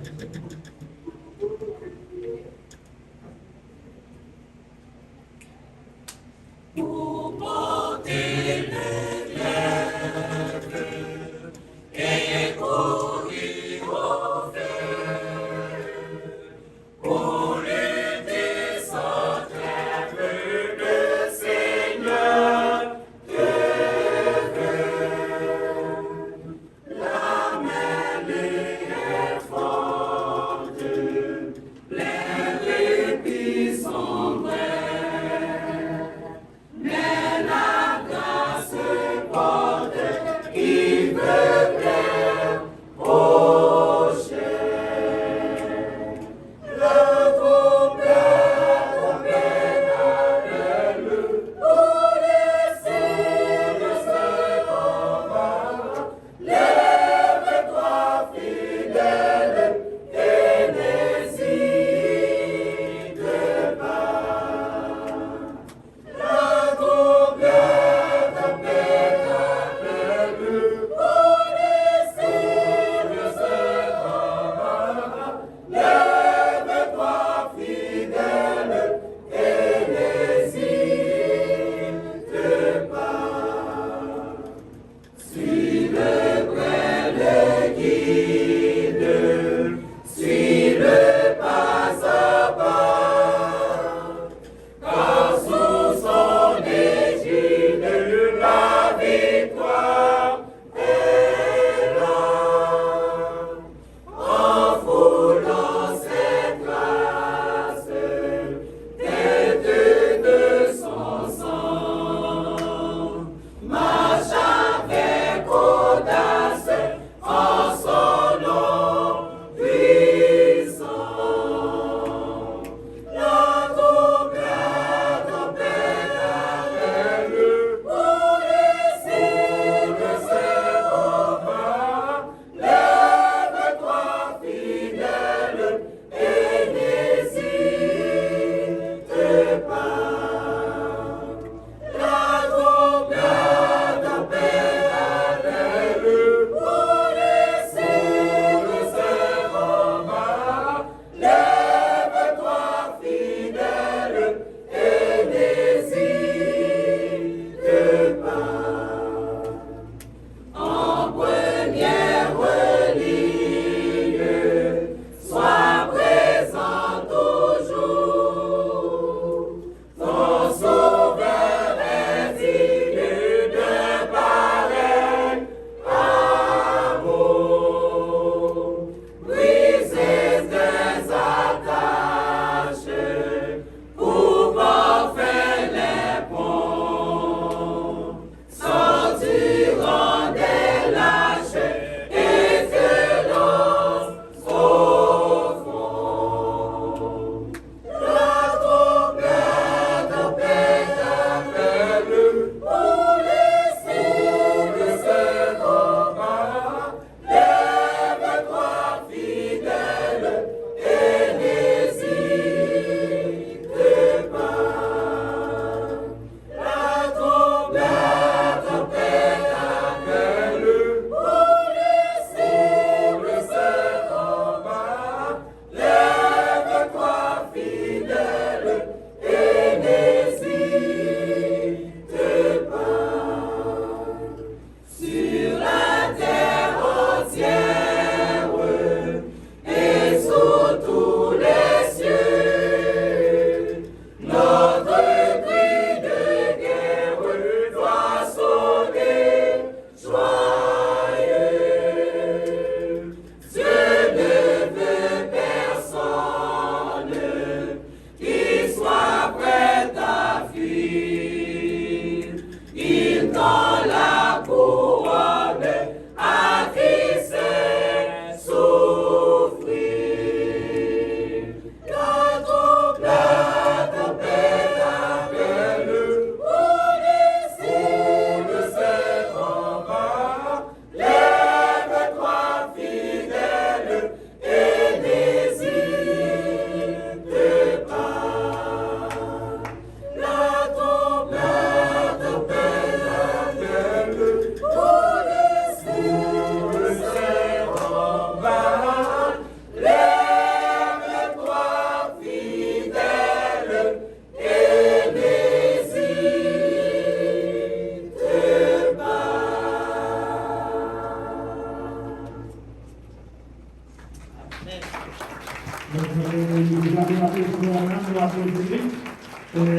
La mêlée est forte.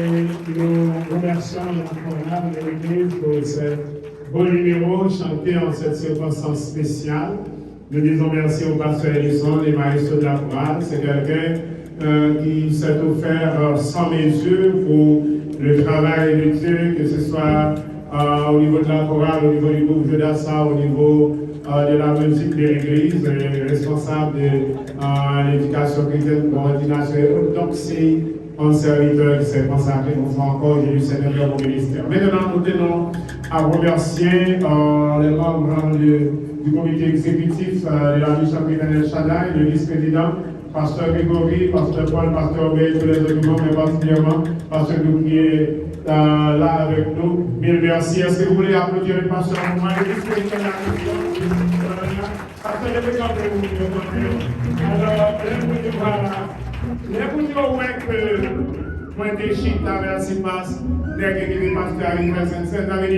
nous remercions l'honorable de l'Église pour ce beau numéro chanté en cette circonstance spéciale. Nous disons merci au pasteur Ellison, les maestros de la chorale. C'est quelqu'un qui s'est offert sans mesure pour le travail de Dieu, que ce soit au niveau de la chorale, au niveau du groupe Jodassa, au niveau de la musique de l'Église, responsable de l'éducation chrétienne, coordination. Donc, c'est un serviteur qui s'est consacré une fois encore, Jésus Seigneur, au ministère. Maintenant, nous tenons à remercier les membres du comité exécutif de la mission chrétienne El Shaddai, le vice-président, pasteur Grégory, pasteur Paul, pasteur Obey, tous les autres membres, mais particulièrement pasteur Gou qui est là avec nous. Mille merci. Est-ce que vous voulez applaudir le pasteur Mouma, le vice-président de la mission? Pasteur, je vais garder vous. Alors, voilà. Les gens que moi déchire traverser passe dès que les pasteurs arrivent à Saint-Saint, il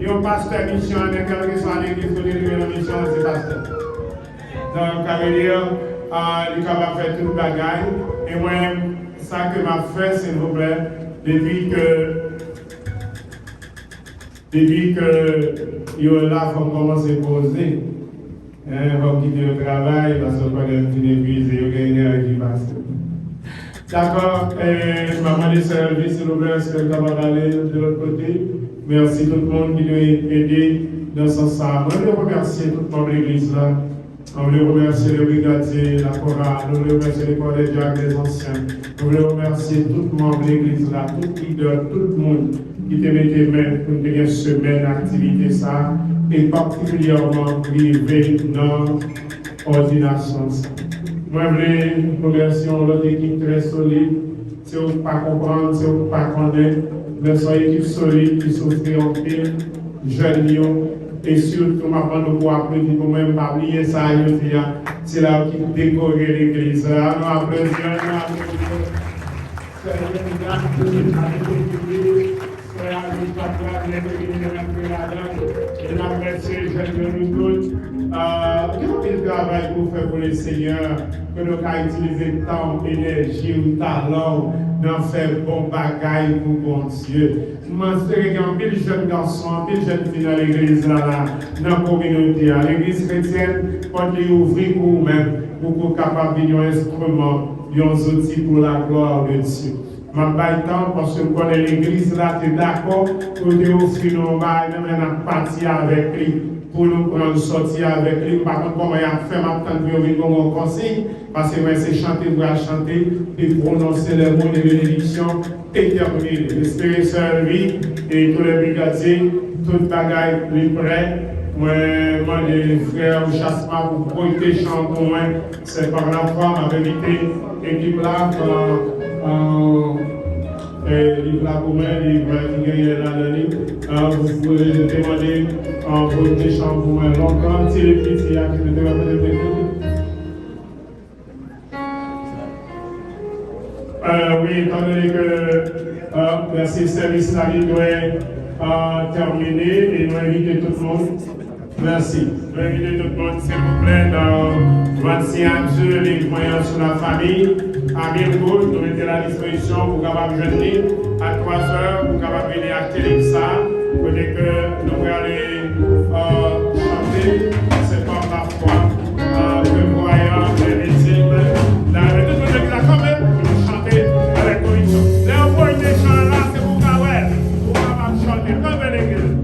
y a un pasteur missionnaire, quelle que soit l'église, qui est la mission, c'est pasteur. Donc, ça veut dire, il est capable de faire toute bagaille. Et moi, ça que m'a fait, s'il vous plaît, depuis que il y a là, il faut commencer à poser. Il faut quitter le travail, parce qu'on peut être épuisé, il y a une énergie basse. D'accord, maman de service, s'il vous plaît, est-ce que vous pouvez aller de l'autre côté? Merci tout le monde qui nous a aidé dans ce sens. Je veux remercier tout le monde de l'église là. On veut remercier le brigadier, la chorale, on veut remercier les corps des diacres, les anciens. On veut remercier tout le monde de l'église là, tout leader, tout le monde qui te mettait main pour une semaine d'activité ça, et particulièrement privé dans l'ordination. Moi, je veux remercier l'autre équipe très solide. Si vous ne pas comprendre, si vous ne pas connaître, mais c'est une équipe solide qui souffre en pile, jeune lion, et surtout, maintenant, nous pouvons applaudir pour même pas oublier ça, c'est là qui décore l'église. Nous applaudissons, quel travail vous faites pour le Seigneur, que nous avons utilisé temps, énergie ou talent dans faire bon bagaille pour bon Dieu. Je m'inspire qu'il y a un pile jeune garçon, un pile jeune fille dans l'église là, dans la communauté. L'église chrétienne, quand elle ouvre pour vous-même, pour que vous capable de un instrument, un outil pour la gloire de Dieu. Je ne vais pas temps parce que je connais l'église là, tu es d'accord pour te offrir nos bails, même à partir avec lui, pour nous prendre sortir avec lui. Par contre, comment il a fait maintenant de venir comme on conseille, parce que c'est chanter pour chanter et prononcer les mots de bénédiction et terminer. J'espère que lui et tous les brigadiers, toute bagaille plus près. Moi, les frères au chassement pour projeter chant pour moi, c'est par la foi, ma vérité, équipe là, livre là pour moi, livre qui gagne là, vous pouvez demander en projeter chant pour moi longtemps, si les petits qui ne devraient pas être oui, étant donné que merci, service là, il doit terminer et nous inviter tout le monde. Merci. Je vais inviter tout le monde, s'il vous plaît, dans votre signature, les moyens sur la famille. À Mirgoul, nous mettons à la disposition pour capable jeûner à 3 heures, pour capable venir à Téléxa, pour que nous allons aller chanter, c'est par la foi, que voyant l'invisible. Là, tout le monde est là quand même, pour chanter avec conviction. Les enfants des chants là, c'est pour Kawel, pour capable chanter comme l'église.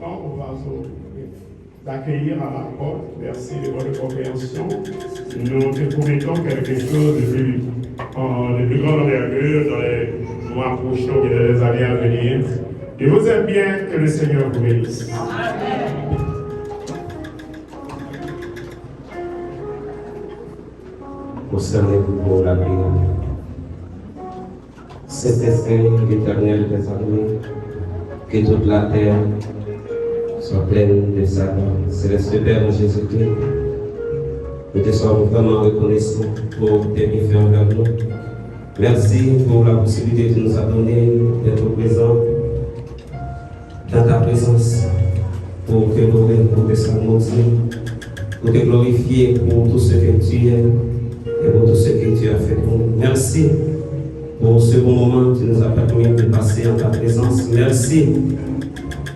enfants, on va d'accueillir à la porte. Merci de votre compréhension. Nous te promettons quelque chose de plus grande envergure dans les mois prochains et dans les années à venir. Et vous êtes bien, que le Seigneur vous bénisse. Concerné-vous pour la prière. Saint-Esprit, l'Éternel des armées, que toute la terre soit pleine de sa gloire. Céleste Père Jésus-Christ, nous te sommes vraiment reconnaissants pour tes bienfaits envers nous. Merci pour la possibilité que tu nous as donnée d'être présents dans ta présence pour te louer, pour te saluer, pour te glorifier pour tout ce que tu es et pour tout ce que tu as fait pour nous. Merci pour ce bon moment que tu nous as permis de passer en ta présence. Merci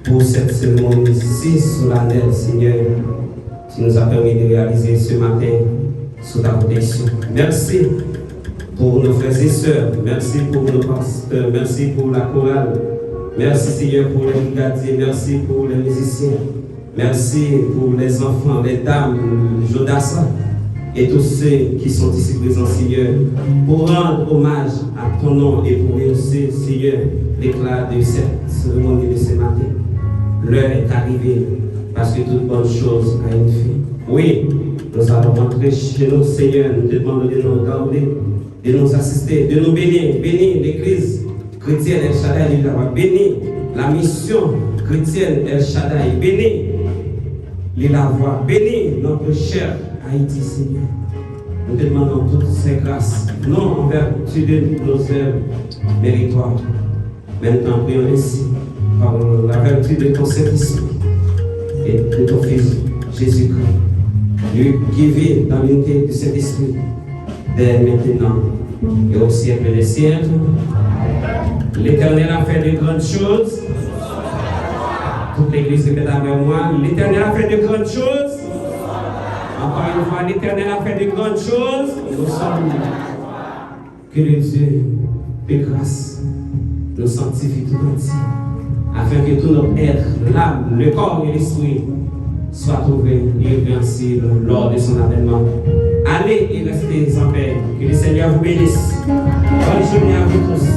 pour cette cérémonie si solennelle, Seigneur, tu nous as permis de réaliser ce matin sous ta protection. Merci pour nos frères et sœurs, merci pour nos pasteurs, merci pour la chorale, merci Seigneur pour les brigadiers, merci pour les musiciens, merci pour les enfants, les dames, Jodassa et tous ceux qui sont ici présents, Seigneur, pour rendre hommage à ton nom et pour rehausser, Seigneur, l'éclat de cette cérémonie de ce matin. L'heure est arrivée parce que toute bonne chose a une fin. Oui, nous allons rentrer chez nous, Seigneur, nous te demandons de nous garder, de nous assister, de nous bénir, bénir l'église chrétienne El Shaddai, bénir la mission chrétienne El Shaddai, bénir la voix, bénir notre cher Haïti, Seigneur. Nous te demandons toutes ces grâces, non en vertu de nos œuvres méritoires, mais nous t'en prions ainsi, par la vertu de ton Saint-Esprit et de ton Fils Jésus-Christ, lui qui vit dans l'unité du Saint-Esprit, dès maintenant et au siècle des siècles. L'Éternel a fait de grandes choses. Toute l'Église répète avec moi. L'Éternel a fait de grandes choses. Encore une fois, l'Éternel a fait de grandes choses. Nous sommes. Que le Dieu de grâce nous sanctifie tout entier, afin que tout notre être, l'âme, le corps et l'esprit soient trouvés irréversibles lors de son avènement. Allez et restez en paix. Que le Seigneur vous bénisse. Bonne journée à vous tous.